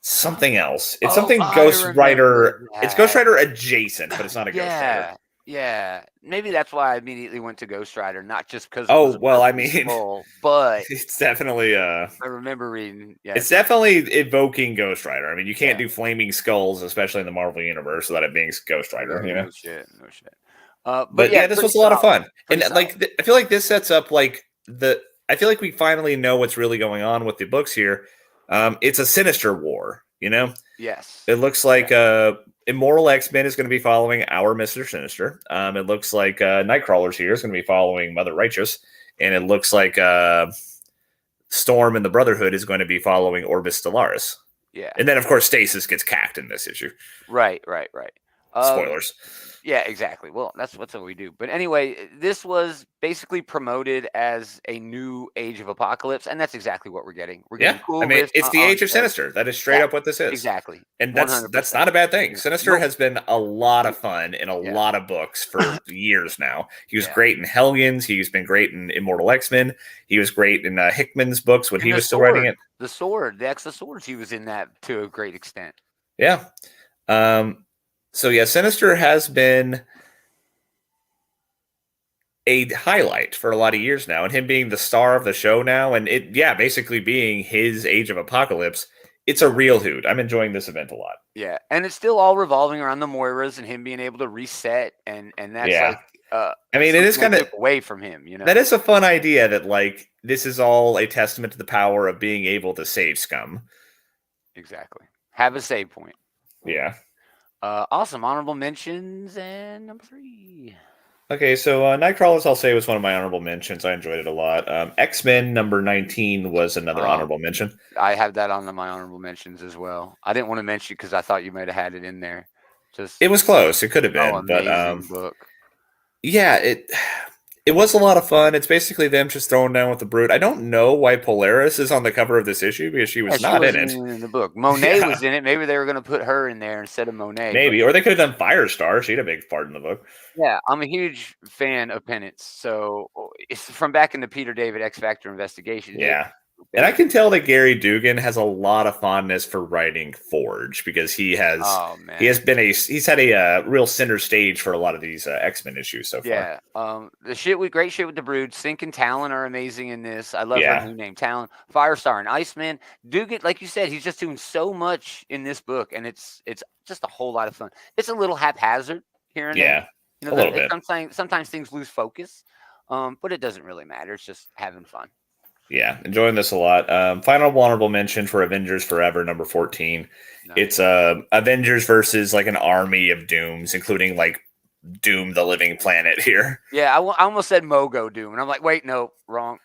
Speaker 2: something else. It's something Ghost Rider. It's Ghost Rider adjacent, but it's not a Ghost Rider.
Speaker 1: Yeah, maybe that's why I immediately went to Ghost Rider, not just because it was
Speaker 2: Oh
Speaker 1: a
Speaker 2: well, I
Speaker 1: purple
Speaker 2: mean,
Speaker 1: skull, but
Speaker 2: it's definitely
Speaker 1: I remember reading. Yeah,
Speaker 2: it's definitely evoking Ghost Rider. I mean, you can't
Speaker 1: yeah.
Speaker 2: do flaming skulls, especially in the Marvel universe, without it being Ghost Rider. You know.
Speaker 1: No shit, no shit. But
Speaker 2: But
Speaker 1: yeah,
Speaker 2: yeah, this
Speaker 1: pretty
Speaker 2: was a lot of
Speaker 1: solid.
Speaker 2: fun, and
Speaker 1: Pretty solid.
Speaker 2: like I feel like this sets up like the. I feel like we finally know what's really going on with the books here. It's a Sinister war. You know,
Speaker 1: Yes.
Speaker 2: it looks like Immortal X-Men is going to be following our Mister Sinister. It looks like Nightcrawler's here is going to be following Mother Righteous, and it looks like Storm and the Brotherhood is going to be following Orbis Stellaris.
Speaker 1: Yeah.
Speaker 2: And then, of course, Stasis gets cacked in this issue.
Speaker 1: Right.
Speaker 2: Spoilers.
Speaker 1: Yeah, exactly. Well, that's what we do. But anyway, this was basically promoted as a new Age of Apocalypse, and that's exactly what we're getting. We're getting cool.
Speaker 2: I mean,
Speaker 1: riffs
Speaker 2: it's the
Speaker 1: on
Speaker 2: Age of Sinister. That is straight up what this is.
Speaker 1: Exactly.
Speaker 2: And
Speaker 1: 100%.
Speaker 2: that's not a bad thing. Sinister has been a lot of fun in a
Speaker 1: Yeah.
Speaker 2: lot of books for years now. He was
Speaker 1: Yeah.
Speaker 2: great in Hellions. He's been great in Immortal X-Men. He was great in Hickman's books when
Speaker 1: And
Speaker 2: he was still writing it.
Speaker 1: The Sword, the X of Swords, he was in that to a great extent.
Speaker 2: Yeah. So yeah, Sinister has been a highlight for a lot of years now, and him being the star of the show now, and it basically being his Age of Apocalypse. It's a real hoot. I'm enjoying this event a lot.
Speaker 1: Yeah, and it's still all revolving around the Moiras and him being able to reset, and that's like.
Speaker 2: I mean, it is kind of
Speaker 1: away from him, you know.
Speaker 2: That is a fun idea. That like this is all a testament to the power of being able to save scum.
Speaker 1: Exactly. Have a save point.
Speaker 2: Yeah.
Speaker 1: Awesome. Honorable mentions and number 3.
Speaker 2: Okay, so Nightcrawlers, I'll say, was one of my honorable mentions. I enjoyed it a lot. X-Men number 19 was another honorable mention.
Speaker 1: I have that on my honorable mentions as well. I didn't want to mention because I thought you might have had it in there.
Speaker 2: It was close. It could have been, but
Speaker 1: book.
Speaker 2: Yeah, it was a lot of fun. It's basically them just throwing down with the Brute. I don't know why Polaris is on the cover of this issue because she was not in it.
Speaker 1: In the book. Monet was in it. Maybe they were going to put her in there instead of Monet.
Speaker 2: Maybe, or they could have done Firestar. She had a big part in the book.
Speaker 1: Yeah, I'm a huge fan of Penance. So it's from back in the Peter David X Factor investigation.
Speaker 2: Yeah. And I can tell that Gary Dugan has a lot of fondness for writing Forge because he has he's had a real center stage for a lot of these X-Men issues so far.
Speaker 1: Yeah, great shit with the Brood. Sync and Talon are amazing in this. I love her new name, Talon. Firestar and Iceman. Dugan, like you said, he's just doing so much in this book, and it's just a whole lot of fun. It's a little haphazard here and there. You know,
Speaker 2: a little bit.
Speaker 1: Sometimes things lose focus, but it doesn't really matter. It's just having fun.
Speaker 2: Yeah, enjoying this a lot. Final honorable mention for Avengers Forever, number 14. Nice. It's Avengers versus like an army of Dooms, including like Doom the Living Planet here.
Speaker 1: Yeah, I almost said Mogo Doom, and I'm like, wait, no, wrong,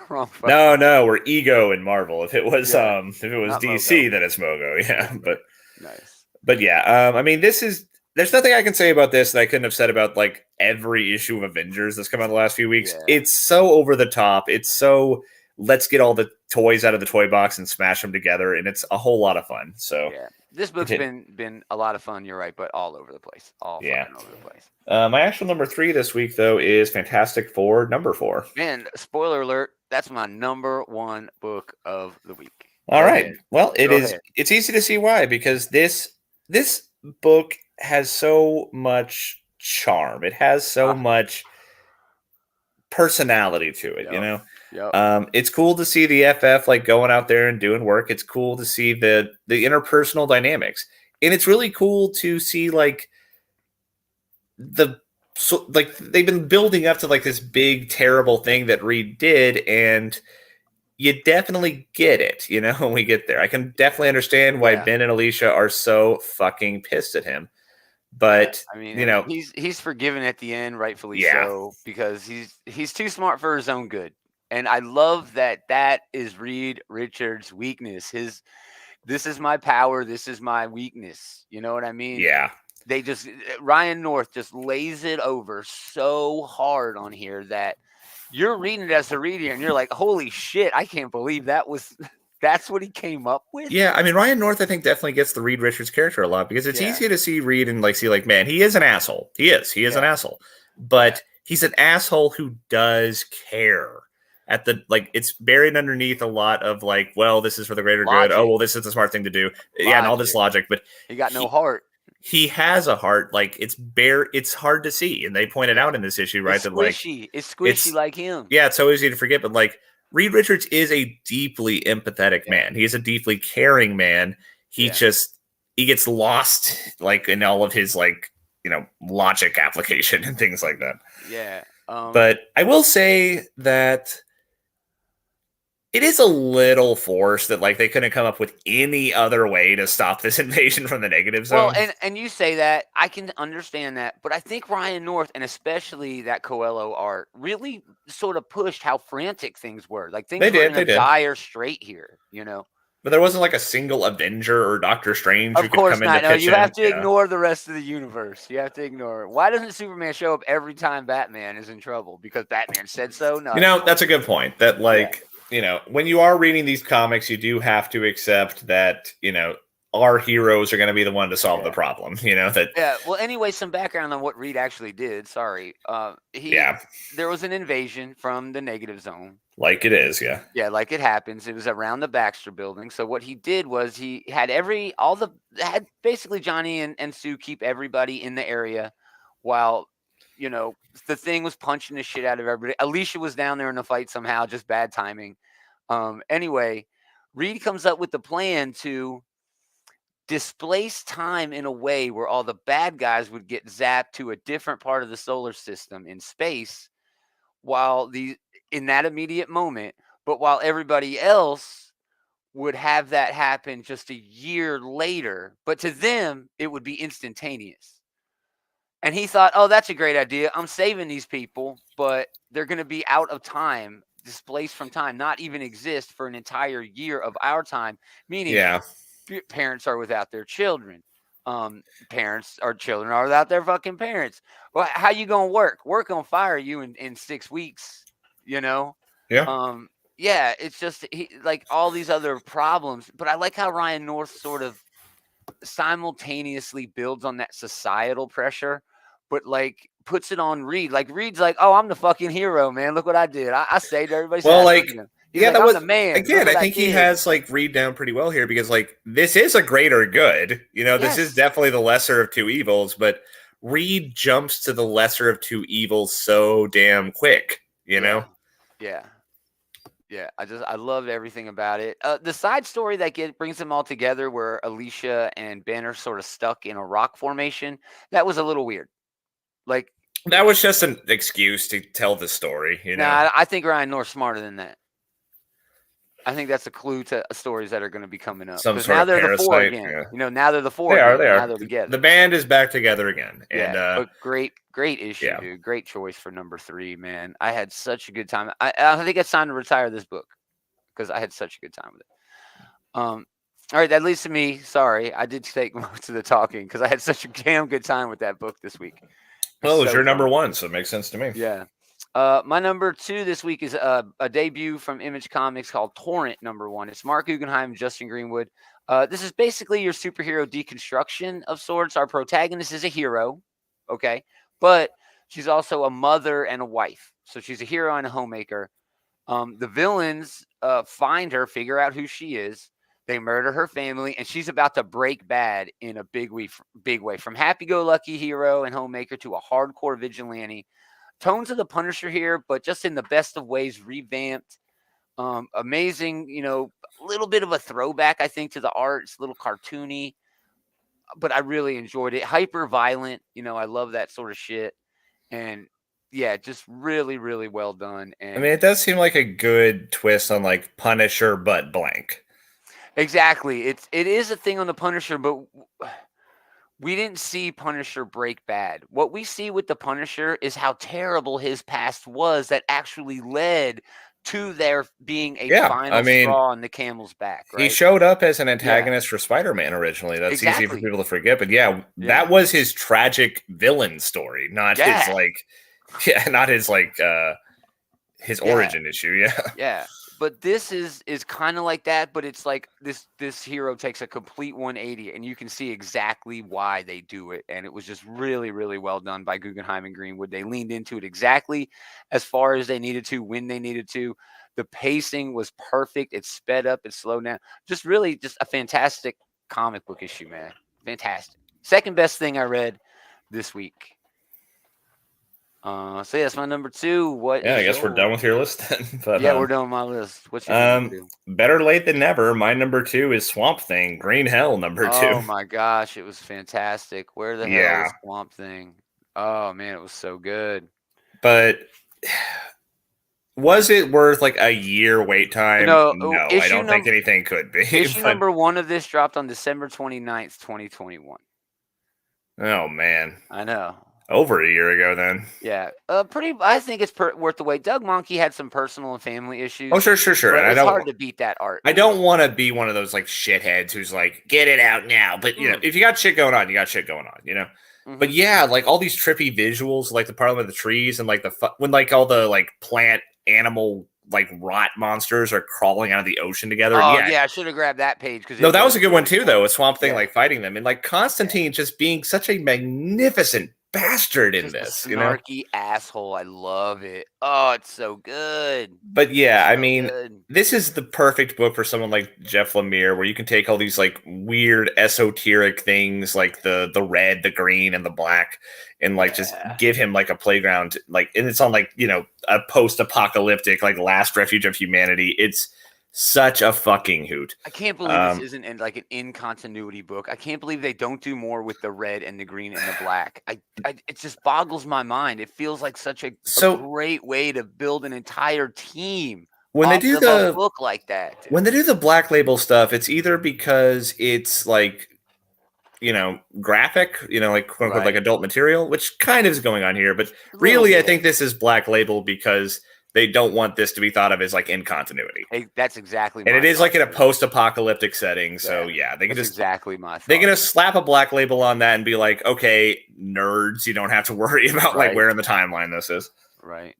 Speaker 1: wrong.
Speaker 2: No, we're Ego in Marvel. If it was DC, Mogo. Then it's Mogo. Yeah, but
Speaker 1: nice.
Speaker 2: But yeah, I mean, there's nothing I can say about this that I couldn't have said about like every issue of Avengers that's come out in the last few weeks. Yeah. It's so over the top. It's so let's get all the toys out of the toy box and smash them together, and it's a whole lot of fun. So
Speaker 1: yeah, this book's been a lot of fun. You're right, but all over the place. All over the place.
Speaker 2: My actual number 3 this week though is Fantastic Four number 4.
Speaker 1: And spoiler alert, that's my number 1 book of the week.
Speaker 2: All right. Well, it's easy to see why, because this book has so much charm. It has so much personality to it, you know?
Speaker 1: Yep.
Speaker 2: It's cool to see the FF like going out there and doing work. It's cool to see the interpersonal dynamics. And it's really cool to see like they've been building up to like this big terrible thing that Reed did, and you definitely get it, you know, when we get there. I can definitely understand why Ben and Alicia are so fucking pissed at him. But
Speaker 1: I mean,
Speaker 2: you know,
Speaker 1: he's forgiven at the end, rightfully so, because he's too smart for his own good. And I love that is Reed Richards' weakness. This is my power, this is my weakness. You know what I mean?
Speaker 2: Yeah.
Speaker 1: Ryan North just lays it over so hard on here that you're reading it as a reader and you're like, holy shit, I can't believe that's what he came up with.
Speaker 2: Yeah, I mean, Ryan North, I think, definitely gets the Reed Richards character a lot because it's easy to see Reed and like see like, man, he is an asshole. He is an asshole. But he's an asshole who does care. It's buried underneath a lot of like, well, this is for the greater good. Oh, well, this is the smart thing to do. Yeah, and all this logic, but
Speaker 1: he got no heart.
Speaker 2: he has a heart. Like it's hard to see, and they pointed out in this issue, right?
Speaker 1: It's
Speaker 2: That like
Speaker 1: squishy. It's squishy like him.
Speaker 2: Yeah, it's so easy to forget, but like Reed Richards is a deeply empathetic man. He is a deeply caring man. He gets lost like in all of his like, logic application and things like that.
Speaker 1: Yeah.
Speaker 2: But I will say that it is a little forced that like they couldn't come up with any other way to stop this invasion from the negative zone.
Speaker 1: Well, and you say that, I can understand that, but I think Ryan North, and especially that Coelho art, really sort of pushed how frantic things were. Like things were in a dire strait here,
Speaker 2: But there wasn't like a single Avenger or Doctor Strange who
Speaker 1: Of
Speaker 2: could
Speaker 1: course
Speaker 2: come
Speaker 1: not.
Speaker 2: into
Speaker 1: No,
Speaker 2: pitch
Speaker 1: you
Speaker 2: in.
Speaker 1: have to ignore the rest of the universe. You have to ignore it. Why doesn't Superman show up every time Batman is in trouble? Because Batman said so? No.
Speaker 2: That's a good point. That like, when you are reading these comics, you do have to accept that, our heroes are going to be the one to solve the problem.
Speaker 1: Yeah. Well, anyway, some background on what Reed actually did. Sorry. There was an invasion from the negative zone.
Speaker 2: Like it is, yeah.
Speaker 1: Yeah, like it happens. It was around the Baxter building. So what he did was he had had basically Johnny and Sue keep everybody in the area while, the thing was punching the shit out of everybody. Alicia was down there in the fight somehow, just bad timing. Anyway, Reed comes up with the plan to displace time in a way where all the bad guys would get zapped to a different part of the solar system in space in that immediate moment, but while everybody else would have that happen just a year later, but to them it would be instantaneous. And he thought, oh, that's a great idea. I'm saving these people, but they're going to be out of time, displaced from time, not even exist for an entire year of our time, meaning parents are without their children. Parents or children are without their fucking parents. Well, how you gonna work? Work gonna fire you in 6 weeks,
Speaker 2: Yeah.
Speaker 1: It's just like all these other problems. But I like how Ryan North sort of simultaneously builds on that societal pressure, but like puts it on Reed. Like Reed's like, oh, I'm the fucking hero, man. Look what I did. I saved everybody's
Speaker 2: well,
Speaker 1: ass. That was the man.
Speaker 2: Again, I think he has like Reed down pretty well here because like this is a greater good. This is definitely the lesser of two evils, but Reed jumps to the lesser of two evils so damn quick,
Speaker 1: Yeah. I loved everything about it. The side story that brings them all together, where Alicia and Ben are sort of stuck in a rock formation, that was a little weird. Like
Speaker 2: that was just an excuse to tell the story.
Speaker 1: Nah, I think Ryan North's smarter than that. I think that's a clue to stories that are going to be coming up.
Speaker 2: Some sort
Speaker 1: now
Speaker 2: of
Speaker 1: they're
Speaker 2: parasite,
Speaker 1: the four again. Now they're the four.
Speaker 2: They are.
Speaker 1: Now they're together.
Speaker 2: The band is back together again. And
Speaker 1: but great issue, dude. Great choice for number 3, man. I had such a good time. I think it's time to retire this book because I had such a good time with it. All right, that leads to me. Sorry, I did take most of the talking because I had such a damn good time with that book this week.
Speaker 2: Well, it was your number 1, so it makes sense to me.
Speaker 1: Yeah. My number 2 this week is a debut from Image Comics called Torrent #1. It's Mark Guggenheim and Justin Greenwood. This is basically your superhero deconstruction of sorts. Our protagonist is a hero, okay? But she's also a mother and a wife. So she's a hero and a homemaker. The villains find her, figure out who she is. They murder her family, and she's about to break bad in a big way. From happy-go-lucky hero and homemaker to a hardcore vigilante. Tones of the Punisher here, but just in the best of ways, revamped. Amazing, a little bit of a throwback, I think, to the art. It's a little cartoony, but I really enjoyed it. Hyper violent, I love that sort of shit. And yeah, just really, really well done. And
Speaker 2: I mean, it does seem like a good twist on like Punisher, but blank.
Speaker 1: Exactly. It is a thing on the Punisher, but we didn't see Punisher break bad. What we see with the Punisher is how terrible his past was that actually led to there being a final straw on the camel's back. Right?
Speaker 2: He showed up as an antagonist for Spider-Man originally. That's easy for people to forget. But that was his tragic villain story, not his his origin issue. Yeah.
Speaker 1: Yeah. But this is kind of like that, but it's like this hero takes a complete 180, and you can see exactly why they do it. And it was just really, really well done by Guggenheim and Greenwood. They leaned into it exactly as far as they needed to, when they needed to. The pacing was perfect. It sped up, it slowed down. Just a fantastic comic book issue, man. Fantastic. Second best thing I read this week. So yeah, that's my number 2. What?
Speaker 2: Yeah, I guess we're done with your list then. But,
Speaker 1: yeah, we're done with my list. What's your number 2?
Speaker 2: Better late than never. My number 2 is Swamp Thing. Green Hell number 2.
Speaker 1: Oh my gosh, it was fantastic. Where the hell is Swamp Thing? Oh man, it was so good.
Speaker 2: But was it worth like a year wait time? No, I don't think anything could be.
Speaker 1: Issue number 1 of this dropped on December 29th, 2021.
Speaker 2: Oh man,
Speaker 1: I know.
Speaker 2: Over a year ago, then.
Speaker 1: Yeah, I think it's worth the wait. Doug Mahnke had some personal and family issues.
Speaker 2: Oh, sure.
Speaker 1: And it's hard to beat that art.
Speaker 2: I don't want to be one of those like shitheads who's like, get it out now. But you know, if you got shit going on, you got shit going on. You know. Mm-hmm. But yeah, like all these trippy visuals, like the Parliament of the Trees, and like when like all the like plant animal like rot monsters are crawling out of the ocean together.
Speaker 1: Oh yeah, I should have grabbed that page because
Speaker 2: that was a good one too, though. A Swamp Thing like fighting them, and like Constantine just being such a magnificent bastard in this,
Speaker 1: snarky asshole. I love it. Oh, it's so good.
Speaker 2: But yeah, I mean, this is the perfect book for someone like Jeff Lemire, where you can take all these like weird esoteric things, like the red, the green, and the black, and like just give him like a playground, like, and it's on like, you know, a post-apocalyptic like last refuge of humanity. It's such a fucking hoot.
Speaker 1: I can't believe this isn't like an in continuity book. I can't believe they don't do more with the red and the green and the black. It just boggles my mind. It feels like such a great way to build an entire team.
Speaker 2: When they do the
Speaker 1: book like that,
Speaker 2: when they do the Black Label stuff, it's either because it's like, you know, graphic, you know, like quote unquote like adult material, which kind of is going on here, but really I think this is Black Label because they don't want this to be thought of as like in continuity.
Speaker 1: That's exactly,
Speaker 2: and it is like in a post-apocalyptic setting. So yeah, they can just
Speaker 1: exactly my thought.
Speaker 2: They're gonna slap a Black Label on that and be like, okay, nerds, you don't have to worry about like where in the timeline this is.
Speaker 1: Right.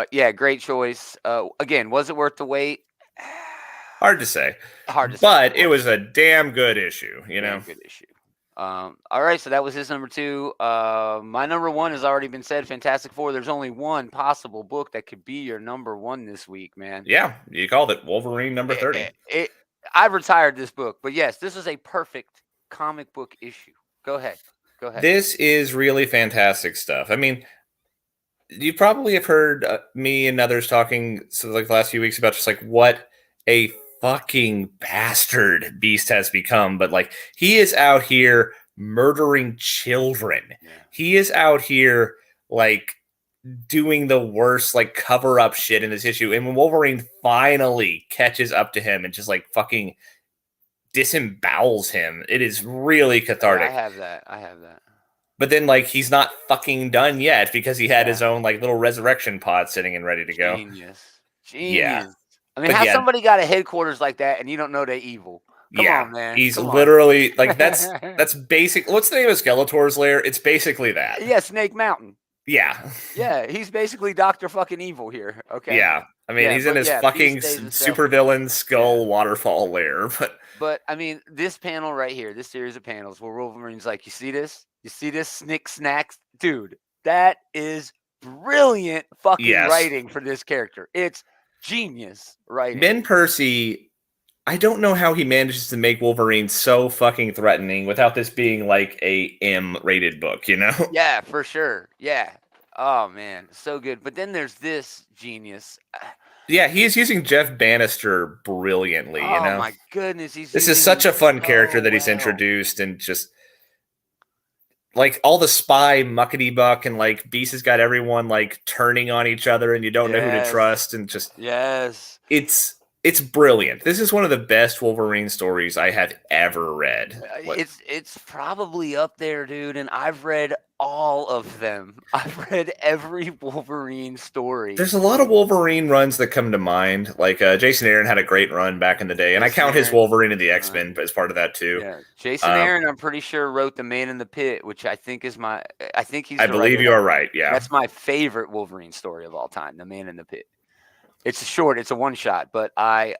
Speaker 1: Yeah, great choice. Again, was it worth the wait?
Speaker 2: Hard to say. But it was a damn good issue. You know,
Speaker 1: good issue. All right, so that was his number 2. My number 1 has already been said. Fantastic Four. There's only one possible book that could be your number 1 this week, man.
Speaker 2: Yeah, you called it Wolverine number 30.
Speaker 1: I've retired this book, but yes, this is a perfect comic book issue. Go ahead.
Speaker 2: This is really fantastic stuff. I mean, you probably have heard me and others talking like the last few weeks about just like what a fucking bastard Beast has become, but like he is out here murdering children. Yeah. He is out here like doing the worst like cover up shit in this issue. And when Wolverine finally catches up to him and just like fucking disembowels him, it is really cathartic.
Speaker 1: I have that.
Speaker 2: But then like he's not fucking done yet because he had his own like little resurrection pod sitting and ready to go.
Speaker 1: Genius. Yeah. I mean, somebody got a headquarters like that and you don't know they're evil? Come on, man.
Speaker 2: He's literally like that's basic. What's the name of Skeletor's lair? It's basically that.
Speaker 1: Yeah, Snake Mountain.
Speaker 2: Yeah.
Speaker 1: Yeah, he's basically Dr. fucking Evil here. Okay.
Speaker 2: Yeah. I mean, he's in his fucking supervillain skull waterfall lair.
Speaker 1: But I mean, this panel right here, this series of panels where Wolverine's like, you see this? You see this Snick Snacks? Dude, that is brilliant fucking writing for this character. It's genius writing.
Speaker 2: Ben Percy, I don't know how he manages to make Wolverine so fucking threatening without this being like a M-rated book, you know?
Speaker 1: Yeah, for sure. Yeah. Oh, man. So good. But then there's this genius.
Speaker 2: Yeah, he is using Jeff Bannister brilliantly, you know?
Speaker 1: Oh, my goodness.
Speaker 2: This is such a fun character that he's introduced, and just like all the spy muckety buck, and like Beast has got everyone like turning on each other and you don't know who to trust, and just it's brilliant. This is one of the best Wolverine stories I have ever read.
Speaker 1: It's probably up there, dude, and I've read all of them. I've read every Wolverine story.
Speaker 2: There's a lot of Wolverine runs that come to mind. Like Jason Aaron had a great run back in the day, and I count his Wolverine and the X-Men as part of that too.
Speaker 1: Yeah. Jason Aaron, I'm pretty sure, wrote The Man in the Pit, which I think is I
Speaker 2: believe you are right. Yeah,
Speaker 1: that's my favorite Wolverine story of all time, The Man in the Pit. It's short, it's a one shot, but I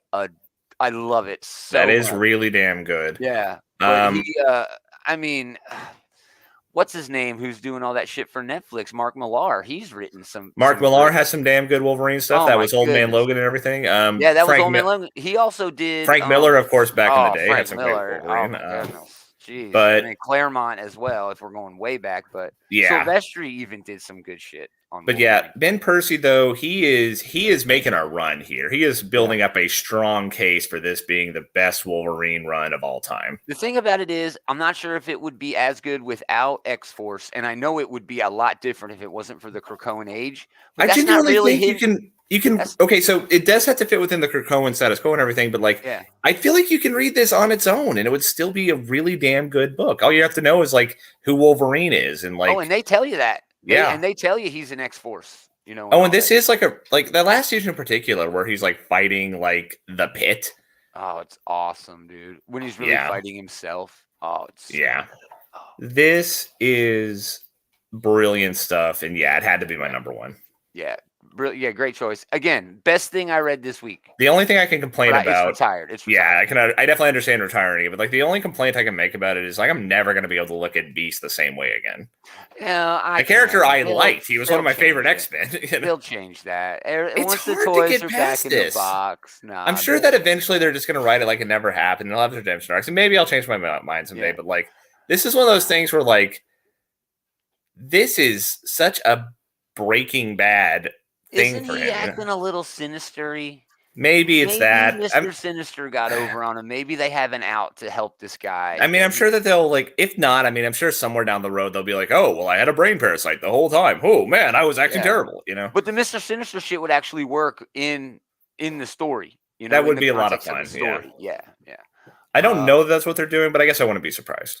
Speaker 1: love it so
Speaker 2: That is really damn good.
Speaker 1: Yeah. But I mean, what's his name? Who's doing all that shit for Netflix? Mark Millar. He's written some.
Speaker 2: Mark Millar has some damn good Wolverine stuff. That was Old Man Logan and everything.
Speaker 1: Yeah, that was Old Man Logan. He also did
Speaker 2: Frank Miller, of course, back in the day had some
Speaker 1: Miller.
Speaker 2: great Wolverine.
Speaker 1: Jeez.
Speaker 2: But
Speaker 1: and Claremont as well, if we're going way back. But
Speaker 2: yeah,
Speaker 1: Silvestri even did some good shit on
Speaker 2: but
Speaker 1: Wolverine.
Speaker 2: yeah, Ben Percy though he is making a run here. He is building up a strong case for this being the best Wolverine run of all time.
Speaker 1: The thing about it is, I'm not sure if it would be as good without X-Force, and I know it would be a lot different if it wasn't for the Krakoan age.
Speaker 2: I genuinely think you can. Okay, so it does have to fit within the Krakoan status quo and everything, but like, I feel like you can read this on its own, and it would still be a really damn good book. All you have to know is like who Wolverine is, and like,
Speaker 1: and they tell you that. And they tell you he's an X-Force. You know.
Speaker 2: And this is like the last season in particular where he's like fighting like the Pit.
Speaker 1: Oh, it's awesome, dude. When he's really fighting himself. Oh, it's
Speaker 2: This is brilliant stuff, and it had to be my number one.
Speaker 1: Yeah, great choice. Again, best thing I read this week.
Speaker 2: The only thing I can complain about,
Speaker 1: it's retired.
Speaker 2: I definitely understand retiring it, but like the only complaint I can make about it is like I'm never going to be able to look at Beast the same way again.
Speaker 1: Yeah,
Speaker 2: the character I liked. He was one of my favorite X-Men.
Speaker 1: They'll change that.
Speaker 2: It's
Speaker 1: Once
Speaker 2: hard
Speaker 1: the toys
Speaker 2: to get
Speaker 1: are
Speaker 2: past
Speaker 1: back in
Speaker 2: this.
Speaker 1: the box.
Speaker 2: I'm sure that eventually they're just going to write it like it never happened. They'll have redemption arcs, and maybe I'll change my mind someday. But like, this is one of those things where like, this is such a Breaking Bad thing for him. Isn't he
Speaker 1: acting a little sinister-y?
Speaker 2: Maybe that.
Speaker 1: Mr. Sinister got over on him. Maybe they have an out to help this guy.
Speaker 2: I mean, I'm sure that they'll like. If not, I mean, I'm sure somewhere down the road they'll be like, "Oh, well, I had a brain parasite the whole time. Oh man, I was acting terrible." You know.
Speaker 1: But the Mr. Sinister shit would actually work in the story. You know,
Speaker 2: that would be a lot of fun.
Speaker 1: Yeah.
Speaker 2: I don't know that's what they're doing, but I guess I wouldn't be surprised.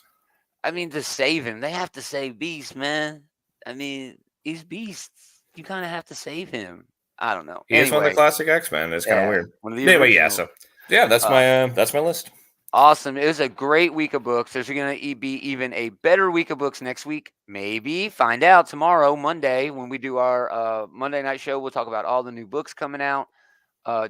Speaker 1: I mean, to save him, they have to save Beast, man. I mean, he's Beast. You kind of have to save him. I don't know.
Speaker 2: He's one of the classic X-Men. It's kind of weird.
Speaker 1: Anyway,
Speaker 2: that's my list.
Speaker 1: Awesome. It was a great week of books. There's going to be even a better week of books next week. Maybe. Find out tomorrow, Monday, when we do our Monday night show. We'll talk about all the new books coming out.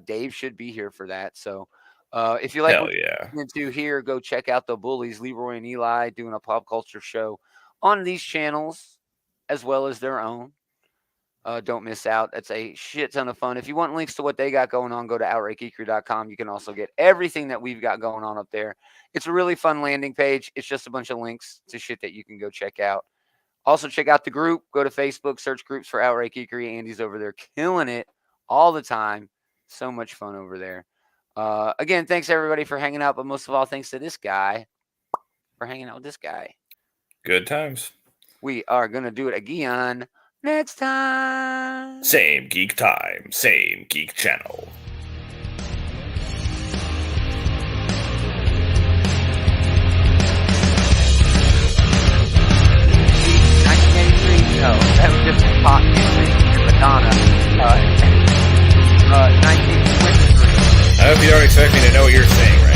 Speaker 1: Dave should be here for that. So if you like what you're into here, go check out the Bullies, Leroy and Eli, doing a pop culture show on these channels as well as their own. Don't miss out. That's a shit ton of fun. If you want links to what they got going on, go to outrightgeekery.com. You can also get everything that we've got going on up there. It's a really fun landing page. It's just a bunch of links to shit that you can go check out. Also, check out the group. Go to Facebook, search groups for Outright Geekery. Andy's over there killing it all the time. So much fun over there. Again, thanks everybody for hanging out, but most of all, thanks to this guy for hanging out with this guy.
Speaker 2: Good times.
Speaker 1: We are going to do it again next time.
Speaker 2: Same geek time, same geek channel.
Speaker 1: No, that was just Pop and Madonna. 1923.
Speaker 2: I hope you don't expect me to know what you're saying right